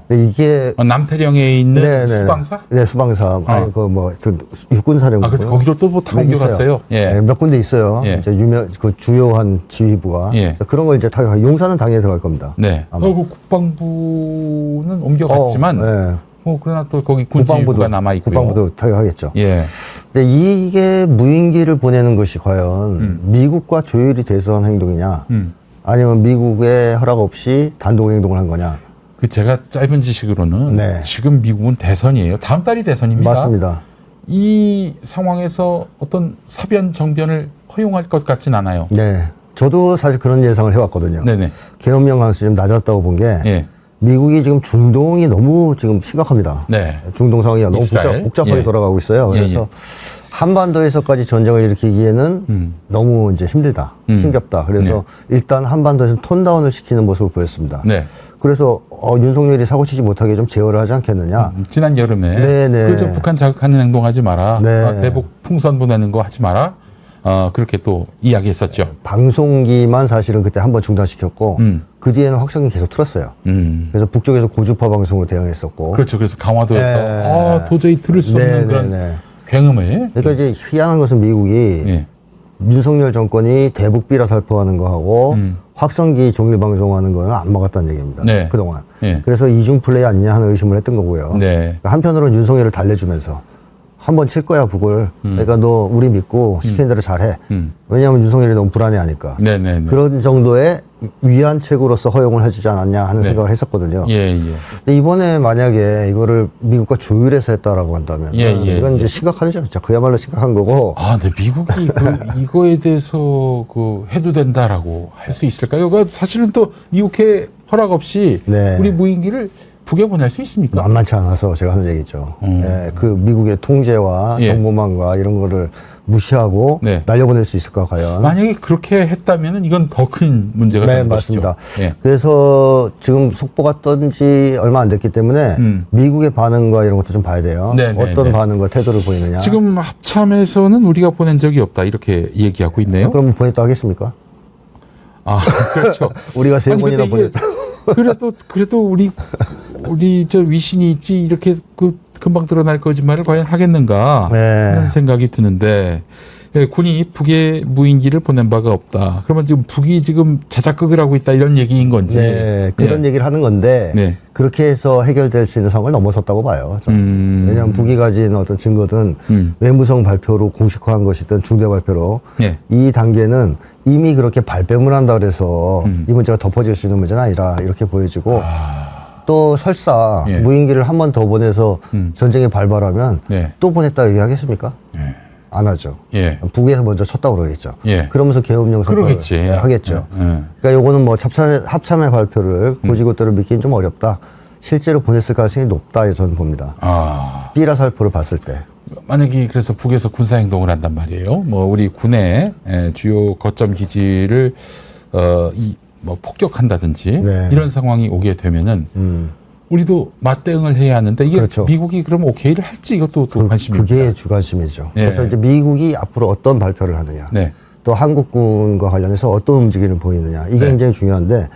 근데 이게 남태령에 있는 수방사? 네, 수방사. 아니 그뭐 육군사령부. 아, 그래서 거기로 또 뭐 다 옮겨갔어요. 예. 네, 몇 군데 있어요. 예. 이제 그 주요한 지휘부가. 예. 그런 걸 이제 다 용산은 당연히 들어갈 겁니다. 네. 아마. 그 국방부는 옮겨갔지만, 네. 그러나 또 거기 군 지휘부가 남아 있고요. 국방부도 타격하겠죠. 예. 근데 이게 무인기를 보내는 것이 과연 미국과 조율이 돼서 한 행동이냐, 아니면 미국의 허락 없이 단독 행동을 한 거냐. 그 제가 짧은 지식으로는 네. 지금 미국은 대선이에요. 다음 달이 대선입니다. 맞습니다. 이 상황에서 어떤 사변 정변을 허용할 것 같진 않아요. 네. 저도 사실 그런 예상을 해왔거든요. 네네. 계엄령 가능성이 좀 낮았다고 본 게, 예. 미국이 지금 중동이 너무 지금 심각합니다. 네. 중동 상황이 너무 이스라엘? 복잡하게 예. 돌아가고 있어요. 예, 그래서 예. 한반도에서까지 전쟁을 일으키기에는 너무 이제 힘들다, 힘겹다. 그래서 일단 한반도에서 톤다운을 시키는 모습을 보였습니다. 네. 그래서 윤석열이 사고치지 못하게 좀 제어를 하지 않겠느냐. 지난 여름에 네네. 그저 북한 자극하는 행동하지 마라. 네. 대북 풍선 보내는 거 하지 마라. 그렇게 또 이야기했었죠. 방송기만 사실은 그때 한번 중단시켰고 그 뒤에는 확성기 계속 틀었어요. 그래서 북쪽에서 고주파 방송으로 대응했었고. 그렇죠. 그래서 강화도에서 네. 도저히 들을 수 없는 네, 그런 네, 네. 굉음을. 그러니까 이제 희한한 것은 미국이 예. 윤석열 정권이 대북 비라 살포하는 거하고 확성기 종일 방송하는 거는 안 막았다는 얘기입니다. 네. 그동안. 네. 그래서 이중 플레이 아니냐 하는 의심을 했던 거고요. 네. 한편으로는 윤석열을 달래주면서 한번 칠 거야 북을. 그러니까 너 우리 믿고 시키는 대로 잘해. 왜냐하면 윤석열이 너무 불안해하니까. 네네네. 그런 정도의 위안책으로서 허용을 해주지 않았냐 하는 네. 생각을 했었거든요. 예, 예. 근데 이번에 만약에 이거를 미국과 조율해서 했다라고 한다면 예, 예, 이건 예. 이제 심각하죠. 진짜 그야말로 심각한 거고. 아, 근데 미국이 이거에 대해서 해도 된다라고 할 수 있을까요? 사실은 또 미국의 허락 없이 네. 우리 무인기를 북에 보낼 수 있습니까? 만만치 않아서 제가 하는 얘기죠. 예, 그 미국의 통제와 예. 정보망과 이런 거를 무시하고 네. 날려보낼 수 있을까 과연? 만약에 그렇게 했다면 이건 더 큰 문제가 네, 되는 맞습니다. 것이죠. 예. 그래서 지금 속보가 뜬 지 얼마 안 됐기 때문에 미국의 반응과 이런 것도 좀 봐야 돼요. 네, 네, 어떤 네. 반응과 태도를 보이느냐. 지금 합참에서는 우리가 보낸 적이 없다 이렇게 얘기하고 있네요. 그럼 보냈다 하겠습니까? 아, 그렇죠. 우리가 세 아니, 번이나 근데 이게 보냈다. 그래도 우리 저 위신이 있지 이렇게 금방 드러날 거짓말을 과연 하겠는가 네. 하는 생각이 드는데 예, 군이 북에 무인기를 보낸 바가 없다. 그러면 지금 북이 지금 자작극을 하고 있다 이런 얘기인 건지. 네, 그런 예. 얘기를 하는 건데 네. 그렇게 해서 해결될 수 있는 상황을 넘어섰다고 봐요. 저는. 왜냐하면 북이 가진 어떤 증거든 외무성 발표로 공식화한 것이든 중대 발표로 예. 이 단계는 이미 그렇게 발뺌을 한다 그래서 이 문제가 덮어질 수 있는 문제는 아니라 이렇게 보여지고 또 설사 예. 무인기를 한 번 더 보내서 전쟁에 발발하면 네. 또 보냈다 얘기하겠습니까? 안 하죠. 예. 북에서 먼저 쳤다고 그러겠죠. 예. 그러면서 계엄령 선포를 그러겠지. 하겠죠. 예. 그러니까 요거는 뭐 합참의 발표를 고지고대로 믿기는 좀 어렵다. 실제로 보냈을 가능성이 높다 저는 봅니다. 아. 삐라 살포를 봤을 때. 만약에 그래서 북에서 군사 행동을 한단 말이에요. 뭐 우리 군의 주요 거점 기지를 뭐 폭격한다든지 네. 이런 상황이 오게 되면은 우리도 맞대응을 해야 하는데 이게 그렇죠. 미국이 그럼 오케이를 할지 이것도 또 관심입니다. 그게 주관심이죠. 예. 그래서 이제 미국이 앞으로 어떤 발표를 하느냐. 네. 또 한국군과 관련해서 어떤 움직임을 보이느냐. 이게 네. 굉장히 중요한데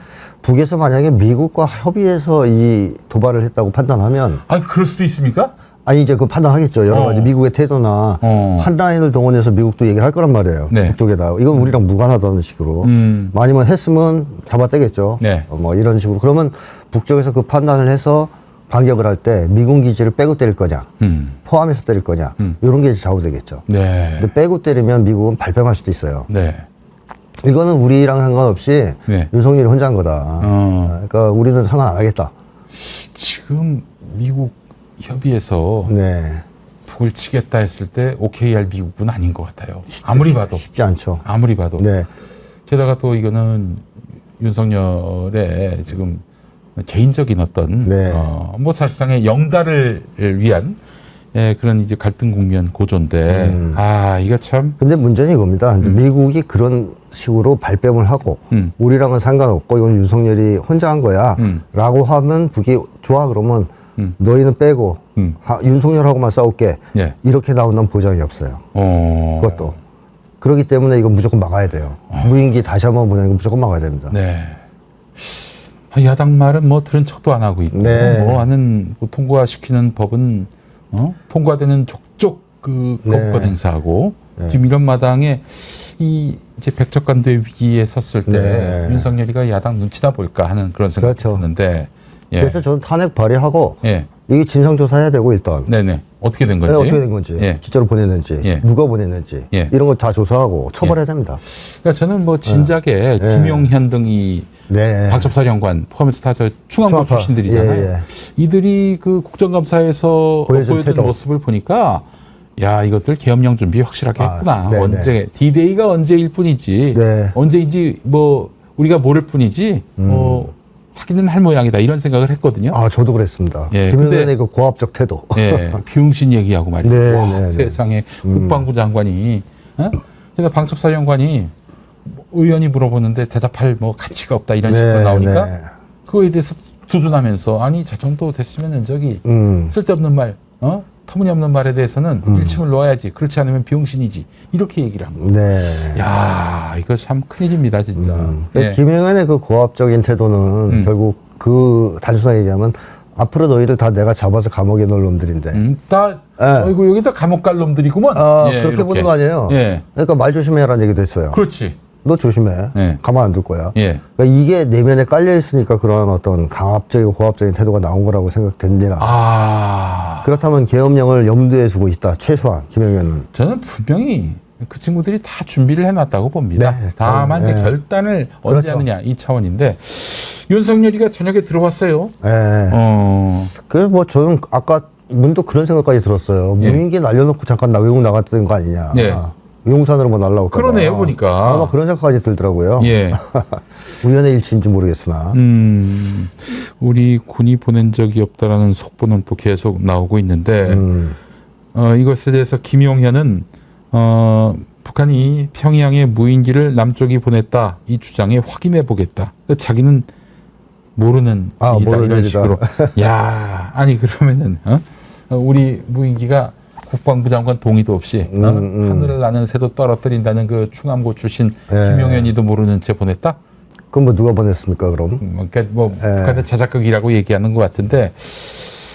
북에서 만약에 미국과 협의해서 이 도발을 했다고 판단하면 아, 그럴 수도 있습니까? 아니 이제 그 판단하겠죠. 여러 가지 미국의 태도나 한 라인을 동원해서 미국도 얘기를 할 거란 말이에요. 네. 북쪽에다. 이건 우리랑 무관하다는 식으로. 아니면 했으면 잡아떼겠죠. 네. 뭐 이런 식으로. 그러면 북쪽에서 그 판단을 해서 반격을 할 때 미군 기지를 빼고 때릴 거냐, 포함해서 때릴 거냐, 이런 게 이제 좌우되겠죠. 네. 근데 빼고 때리면 미국은 발뺌할 수도 있어요. 네. 이거는 우리랑 상관없이 네. 윤석열이 혼자 한 거다. 그러니까 우리는 상관 안 하겠다. 지금 미국 협의에서 네. 북을 치겠다 했을 때 오케이 할 미국은 아닌 것 같아요. 아무리 봐도. 쉽지 않죠. 아무리 봐도. 네. 게다가 또 이거는 윤석열의 지금 개인적인 어떤 네. 뭐 사실상의 영달을 위한 그런 이제 갈등 국면 고조인데 이거 참 근데 문제는 이겁니다. 미국이 그런 식으로 발뺌을 하고 우리랑은 상관없고 이건 윤석열이 혼자 한 거야 라고 하면 북이 좋아 그러면 너희는 빼고 윤석열하고만 싸울게 예. 이렇게 나온다는 보장이 없어요. 그것도. 그렇기 때문에 이건 무조건 막아야 돼요. 무인기 다시 한번 보내는 건 무조건 막아야 됩니다. 네. 야당 말은 뭐 들은 척도 안 하고 있고 네. 뭐 하는 뭐 통과시키는 법은 통과되는 족족 그 거부권 네. 행사하고 지금 이런 마당에 이 이제 백척간대 위기에 섰을 때 네. 윤석열이가 야당 눈치나 볼까 하는 그런 생각이 그렇죠. 드는데 예. 그래서 저는 탄핵 발의하고 예. 이게 진상조사해야 되고 일단 네네 어떻게 된 건지 네, 어떻게 된 건지 예. 진짜로 보냈는지 예. 누가 보냈는지 예. 이런 거 다 조사하고 처벌해야 됩니다. 그러니까 저는 뭐 진작에 김용현 등이 네. 방첩사령관 포함해서 다 저 충안고 충안파. 출신들이잖아요. 예, 예. 이들이 그 국정감사에서 보여준 태도. 모습을 보니까 야 이것들 계엄령 준비 확실하게 했구나. 네네. 언제 D-Day가 언제일 뿐이지 네. 언제인지 뭐 우리가 모를 뿐이지 하기는 할 모양이다 이런 생각을 했거든요. 아 저도 그랬습니다. 예, 김용현의 근데- 그 고압적 태도. 예, 비응신 얘기하고 말이죠. 네, 와, 네, 네. 세상에 국방부 장관이 그래서 방첩사령관이 의원이 물어보는데 대답할 뭐 가치가 없다 이런 식으로 나오니까 네. 그거에 대해서 두둔하면서 아니 저 정도 됐으면은 저기 쓸데없는 말 터무니없는 말에 대해서는 일침을 놓아야지 그렇지 않으면 비응신이지 이렇게 얘기를 한 거예요. 네. 야 이거 참 큰일입니다 진짜. 예. 김용현의 그 고압적인 태도는 결국 그 단순하게 얘기하면 앞으로 너희들 다 내가 잡아서 감옥에 넣을 놈들인데. 다 예. 어이구 여기다 감옥 갈 놈들이구먼. 예, 그렇게 이렇게. 보는 거 아니에요? 예. 그러니까 말 조심해라는 얘기도 했어요. 그렇지. 너 조심해. 예. 가만 안 둘 거야. 예. 그러니까 이게 내면에 깔려 있으니까 그러한 어떤 강압적이고 고압적인 태도가 나온 거라고 생각됩니다. 아. 그렇다면 계엄령을 염두에 두고 있다. 최소한 김영현은. 저는 분명히 그 친구들이 다 준비를 해놨다고 봅니다. 네, 다만 이제 네. 결단을 언제 그렇죠. 하느냐 이 차원인데 윤석열이가 저녁에 들어왔어요. 예. 그래서 뭐 저는 아까 문득 그런 생각까지 들었어요. 예. 무인기 날려놓고 잠깐 외국 나갔던 거 아니냐. 네. 용산으로 뭐 날라올까 봐. 그러네요, 보니까. 아마 그런 생각까지 들더라고요. 예. 우연의 일치인지 모르겠으나. 우리 군이 보낸 적이 없다라는 속보는 또 계속 나오고 있는데 이것에 대해서 김용현은 북한이 평양에 무인기를 남쪽이 보냈다 이 주장에 확인해 보겠다. 자기는 모르는 일이다 모르는 이런 일이다. 식으로. 야, 아니 그러면은 우리 무인기가 국방부 장관 동의도 없이 하늘을 나는 새도 떨어뜨린다는 그 충암고 출신 예. 김용현이도 모르는 채 보냈다. 그럼 뭐 누가 보냈습니까, 그럼? 그러니까 뭐 북한의 자작극이라고 얘기하는 것 같은데,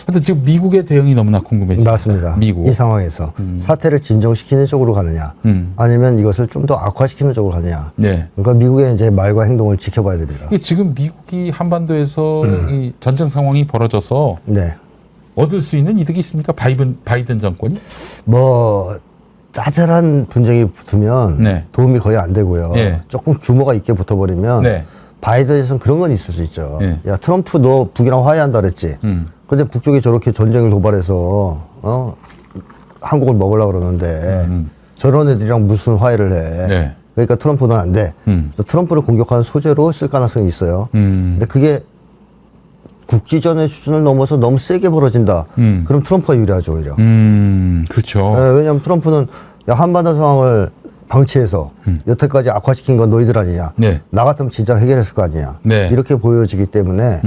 하여튼 지금 미국의 대응이 너무나 궁금해집니다. 맞습니다. 미국. 이 상황에서 사태를 진정시키는 쪽으로 가느냐, 아니면 이것을 좀 더 악화시키는 쪽으로 가느냐. 네. 그러니까 미국의 이제 말과 행동을 지켜봐야 됩니다. 이게 지금 미국이 한반도에서 이 전쟁 상황이 벌어져서 네. 얻을 수 있는 이득이 있습니까? 바이든 정권이? 뭐 짜잘한 분쟁이 붙으면 네. 도움이 거의 안 되고요. 예. 조금 규모가 있게 붙어버리면 네. 바이든에서는 그런 건 있을 수 있죠. 예. 야, 트럼프 너 북이랑 화해한다 그랬지. 근데 북쪽이 저렇게 전쟁을 도발해서 한국을 먹으려고 그러는데 저런 애들이랑 무슨 화해를 해. 네. 그러니까 트럼프는 안 돼. 그래서 트럼프를 공격하는 소재로 쓸 가능성이 있어요. 근데 그게 국지전의 수준을 넘어서 너무 세게 벌어진다. 그럼 트럼프가 유리하죠, 오히려. 그렇죠. 왜냐하면 트럼프는 야, 한반도 상황을 방치해서 여태까지 악화시킨 건 너희들 아니냐. 네. 나 같으면 진작 해결했을 거 아니냐. 네. 이렇게 보여지기 때문에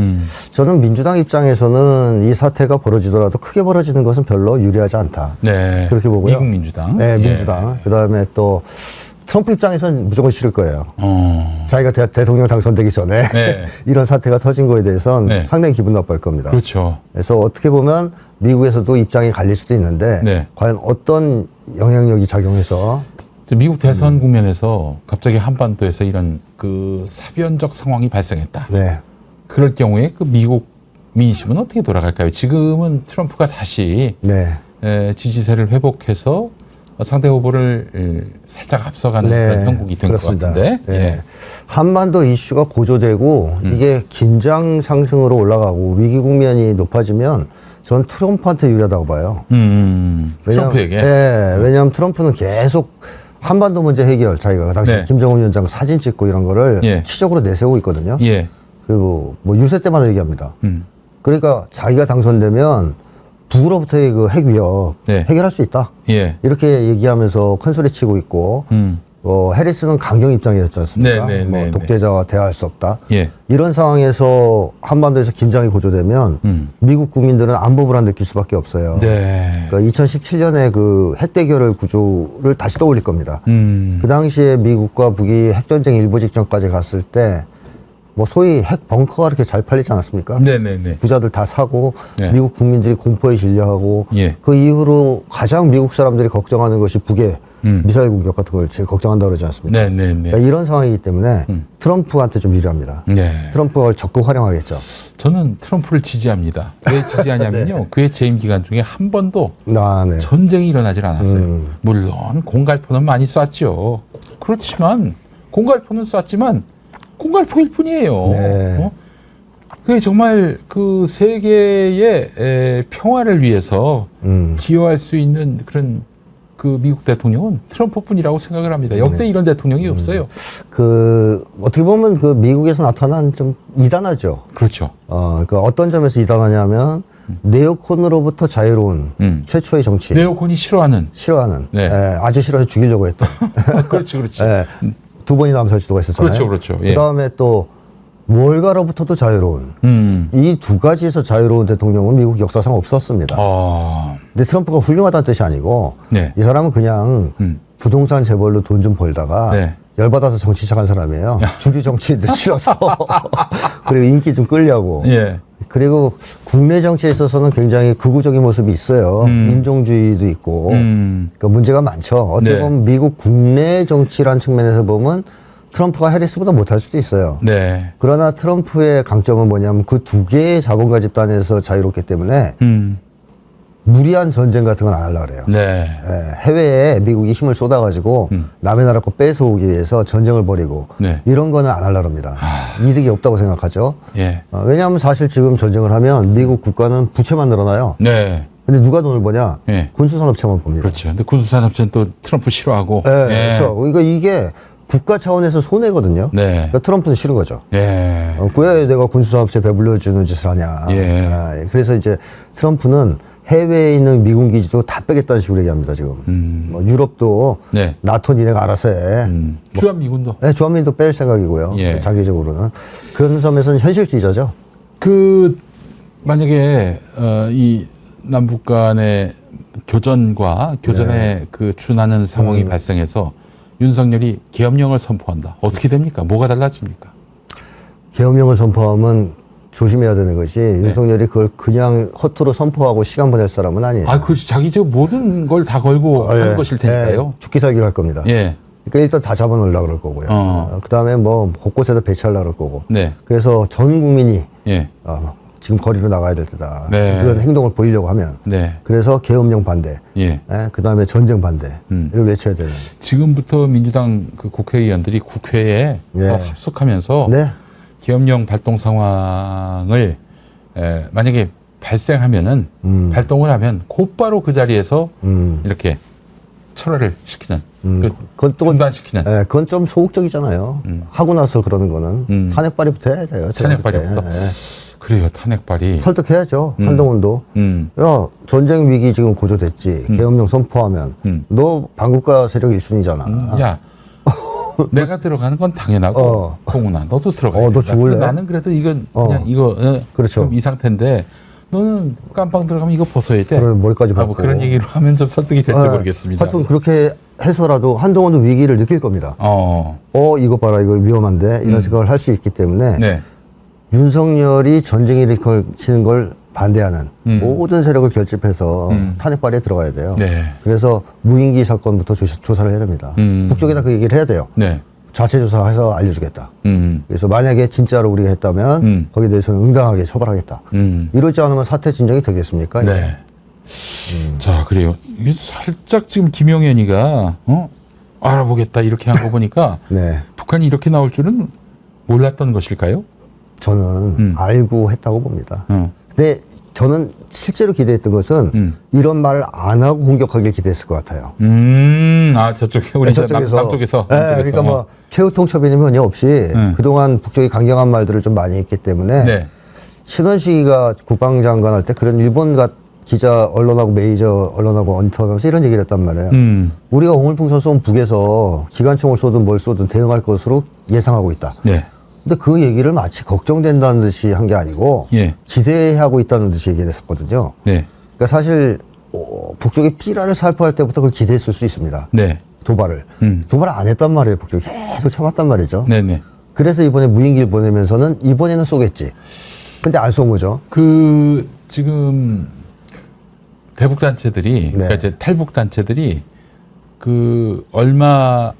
저는 민주당 입장에서는 이 사태가 벌어지더라도 크게 벌어지는 것은 별로 유리하지 않다. 네. 그렇게 보고요. 미국 민주당. 네, 민주당. 그다음에 또 트럼프 입장에서는 무조건 싫을 거예요. 자기가 대통령 당선되기 전에 네. 이런 사태가 터진 거에 대해서는 네. 상당히 기분 나빠할 겁니다. 그렇죠. 그래서 어떻게 보면 미국에서도 입장이 갈릴 수도 있는데 네. 과연 어떤 영향력이 작용해서 미국 대선 국면에서 갑자기 한반도에서 이런 그 사변적 상황이 발생했다. 네. 그럴 경우에 그 미국 민심은 어떻게 돌아갈까요? 지금은 트럼프가 다시 네. 지지세를 회복해서 상대 후보를 살짝 앞서가는 그런 형국이 된 것 그렇습니다. 같은데. 네. 예. 한반도 이슈가 고조되고 이게 긴장 상승으로 올라가고 위기 국면이 높아지면 전 트럼프한테 유리하다고 봐요. 트럼프에게. 네, 왜냐하면 트럼프는 계속 한반도 문제 해결 자기가 그 당시 네. 김정은 위원장 사진 찍고 이런 거를 예. 치적으로 내세우고 있거든요. 예. 그리고 뭐 유세 때마다 얘기합니다. 그러니까 자기가 당선되면 북으로부터의 그 핵 위협 네. 해결할 수 있다. 예. 이렇게 얘기하면서 큰 소리 치고 있고 해리스는 강경 입장이었지 않습니까? 네, 네, 뭐 네, 독재자와 대화할 수 없다. 예. 이런 상황에서 한반도에서 긴장이 고조되면 미국 국민들은 안보 불안 느낄 수밖에 없어요. 네. 그러니까 2017년에 그 핵대결 구조를 다시 떠올릴 겁니다. 그 당시에 미국과 북이 핵전쟁 일보 직전까지 갔을 때 뭐 소위 핵 벙커가 이렇게 잘 팔리지 않았습니까? 네네네. 부자들 다 사고 네. 미국 국민들이 공포에 질려하고 예. 그 이후로 가장 미국 사람들이 걱정하는 것이 북의 미사일 공격 같은 걸 제일 걱정한다고 그러지 않습니까? 네네네. 그러니까 이런 상황이기 때문에 트럼프한테 좀 유리합니다. 네. 트럼프가 그걸 적극 활용하겠죠. 저는 트럼프를 지지합니다. 왜 지지하냐면요. 그의 재임 기간 중에 한 번도 네. 전쟁이 일어나질 않았어요. 물론 공갈포는 많이 쐈죠. 그렇지만 공갈포는 쐈지만 공갈포일 뿐이에요. 네. 그게 정말 그 세계의 평화를 위해서 기여할 수 있는 그런 그 미국 대통령은 트럼프뿐이라고 생각을 합니다. 역대 이런 대통령이 없어요. 그 어떻게 보면 그 미국에서 나타난 좀 이단하죠. 그렇죠. 그 어떤 점에서 이단하냐면 네오콘으로부터 자유로운 최초의 정치. 네오콘이 싫어하는. 싫어하는. 네. 아주 싫어서 죽이려고 했던. 그렇지, 그렇지. 두 번이나 암살 시도가 있었잖아요. 그렇죠, 그렇죠. 예. 그다음에 또 월가로부터도 자유로운. 이 두 가지에서 자유로운 대통령은 미국 역사상 없었습니다. 근데 트럼프가 훌륭하다는 뜻이 아니고 네. 이 사람은 그냥 부동산 재벌로 돈 좀 벌다가 네. 열받아서 정치 시작한 사람이에요. 주류 정치인들 싫어서. 그리고 인기 좀 끌려고. 예. 그리고 국내 정치에 있어서는 굉장히 극우적인 모습이 있어요. 인종주의도 있고. 그러니까 문제가 많죠. 어떻게 네. 보면 미국 국내 정치란 측면에서 보면 트럼프가 해리스보다 못할 수도 있어요. 네. 그러나 트럼프의 강점은 뭐냐면 그 두 개의 자본가 집단에서 자유롭기 때문에 무리한 전쟁 같은 건 안 하려고 그래요. 네. 예, 해외에 미국이 힘을 쏟아가지고 남의 나라 거 뺏어오기 위해서 전쟁을 벌이고 네. 이런 거는 안 하려고 합니다. 이득이 없다고 생각하죠. 예. 왜냐하면 사실 지금 전쟁을 하면 미국 국가는 부채만 늘어나요. 네. 근데 누가 돈을 버냐? 예. 군수산업체만 봅니다. 그렇죠. 근데 군수산업체는 또 트럼프 싫어하고. 예, 그렇죠. 그러니까 이게 국가 차원에서 손해거든요. 네. 그러니까 트럼프는 싫은 거죠. 예. 왜 내가 군수산업체 배불려주는 짓을 하냐. 예. 그래서 이제 트럼프는 해외에 있는 미군 기지도 다 빼겠다는 식으로 얘기합니다, 지금. 뭐 유럽도 네. 나토 니네가 알아서 해. 주한미군도. 네, 주한미군도 뺄 생각이고요. 예. 장기적으로는. 그런 점에서는 현실주의자죠. 그 만약에 이 남북 간의 교전과 교전에 그 준하는 상황이 발생해서 윤석열이 계엄령을 선포한다. 어떻게 됩니까? 뭐가 달라집니까? 계엄령을 선포하면 조심해야 되는 것이 윤석열이 그걸 그냥 허투루 선포하고 시간 보낼 사람은 아니에요. 아, 그 자기 저 모든 걸 다 걸고 하는 것일 테니까요. 죽기 살기로 할 겁니다. 예. 그러니까 일단 다 잡아놓으려고 그럴 거고요. 그다음에 뭐 곳곳에다 배치하려고 그럴 거고. 네. 그래서 전 국민이 예. 지금 거리로 나가야 될 때다. 네. 그런 행동을 보이려고 하면. 네. 그래서 계엄령 반대. 예. 그다음에 전쟁 반대. 이걸 외쳐야 되는. 지금부터 민주당 그 국회의원들이 국회에 예. 합숙하면서 네. 계엄령 발동 상황을 만약에 발생하면은 발동을 하면 곧바로 그 자리에서 이렇게 철회를 시키는 그건 또 중단시키는 그건 좀 소극적이잖아요. 하고 나서 그러는 거는 탄핵 발의부터 해야 돼요. 탄핵 발의부터. 그래요, 탄핵 발의. 설득해야죠. 한동훈도. 야, 전쟁 위기 지금 고조됐지. 계엄령 선포하면 너 반국가 세력 1순위잖아. 야, 내가 들어가는 건 당연하고 홍훈아 너도 들어가야 너 된다. 죽을래? 근데 나는 그래도 이건 그냥 이거 그렇죠. 그럼 이 상태인데 너는 깜빵 들어가면 이거 벗어야 돼. 그럼 머리까지 뭐 벗고. 그런 얘기로 하면 좀 설득이 될지 모르겠습니다. 하여튼 그렇게 해서라도 한동훈도 위기를 느낄 겁니다. 이거 봐라, 이거 위험한데 이런 생각을 할 수 있기 때문에 네. 윤석열이 전쟁에 일으키는 걸 반대하는 모든 세력을 결집해서 탄핵 발의에 들어가야 돼요. 네. 그래서 무인기 사건부터 조사를 해야 됩니다. 북쪽에다 그 얘기를 해야 돼요. 네. 자체 조사해서 알려주겠다. 그래서 만약에 진짜로 우리가 했다면 거기에 대해서는 응당하게 처벌하겠다. 이러지 않으면 사태 진정이 되겠습니까? 네. 자, 그래요. 이게 살짝 지금 김용현이가 알아보겠다 이렇게 한 거 보니까 네. 북한이 이렇게 나올 줄은 몰랐던 것일까요? 저는 알고 했다고 봅니다. 근데 저는 실제로 기대했던 것은 이런 말을 안 하고 공격하길 기대했을 것 같아요. 저쪽에 우리 남쪽에서. 그러니까 뭐 최우통 처빈이 면이 없이 그동안 북쪽이 강경한 말들을 좀 많이 했기 때문에 네. 신원식이가 국방장관 할 때 그런 일본 기자 언론하고 메이저 언론하고 인터뷰하면서 이런 얘기를 했단 말이에요. 우리가 오물풍선 쏜 북에서 기관총을 쏘든 뭘 쏘든 대응할 것으로 예상하고 있다. 네. 근데 그 얘기를 마치 걱정된다는 듯이 한 게 아니고 예. 기대하고 있다는 듯이 얘기를 했었거든요. 네. 그러니까 사실 북쪽이 피라를 살포할 때부터 그걸 기대했을 수 있습니다. 네. 도발을. 도발을 안 했단 말이에요. 북쪽이 계속 참았단 말이죠. 네네. 그래서 이번에 무인기를 보내면서는 이번에는 쏘겠지. 근데 안 쏜 거죠. 그 지금 대북 단체들이 그러니까 이제 탈북 단체들이 그 얼마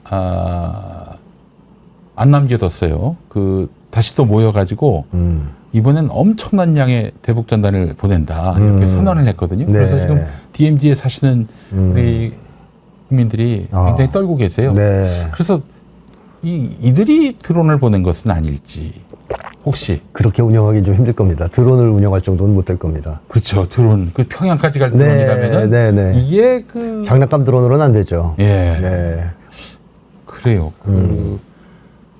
안 남겨뒀어요. 그 다시 또 모여가지고 이번엔 엄청난 양의 대북 전단을 보낸다 이렇게 선언을 했거든요. 네. 그래서 지금 DMZ에 사시는 우리 국민들이 굉장히 떨고 계세요. 네. 그래서 이들이 드론을 보낸 것은 아닐지 혹시 그렇게 운영하기 좀 힘들 겁니다. 드론을 운영할 정도는 못 될 겁니다. 그렇죠. 드론 그 평양까지 갈 드론이라면은 이게 그 장난감 드론으로는 안 되죠. 예. 네. 그래요. 그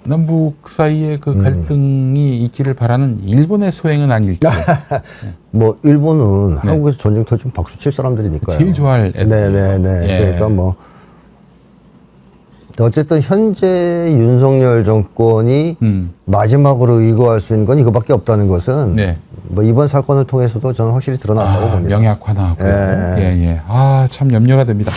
남북 사이의 그 갈등이 있기를 바라는 일본의 소행은 아닐지. 뭐 일본은 한국에서 전쟁 터지면 박수 칠 사람들이니까요. 제일 좋아할 애들. 네네네. 예. 그러니까 뭐 어쨌든 현재 윤석열 정권이 마지막으로 의거할 수 있는 건 이거밖에 없다는 것은 뭐 이번 사건을 통해서도 저는 확실히 드러났다고 봅니다. 명약화 나왔고요. 예. 예. 참 염려가 됩니다.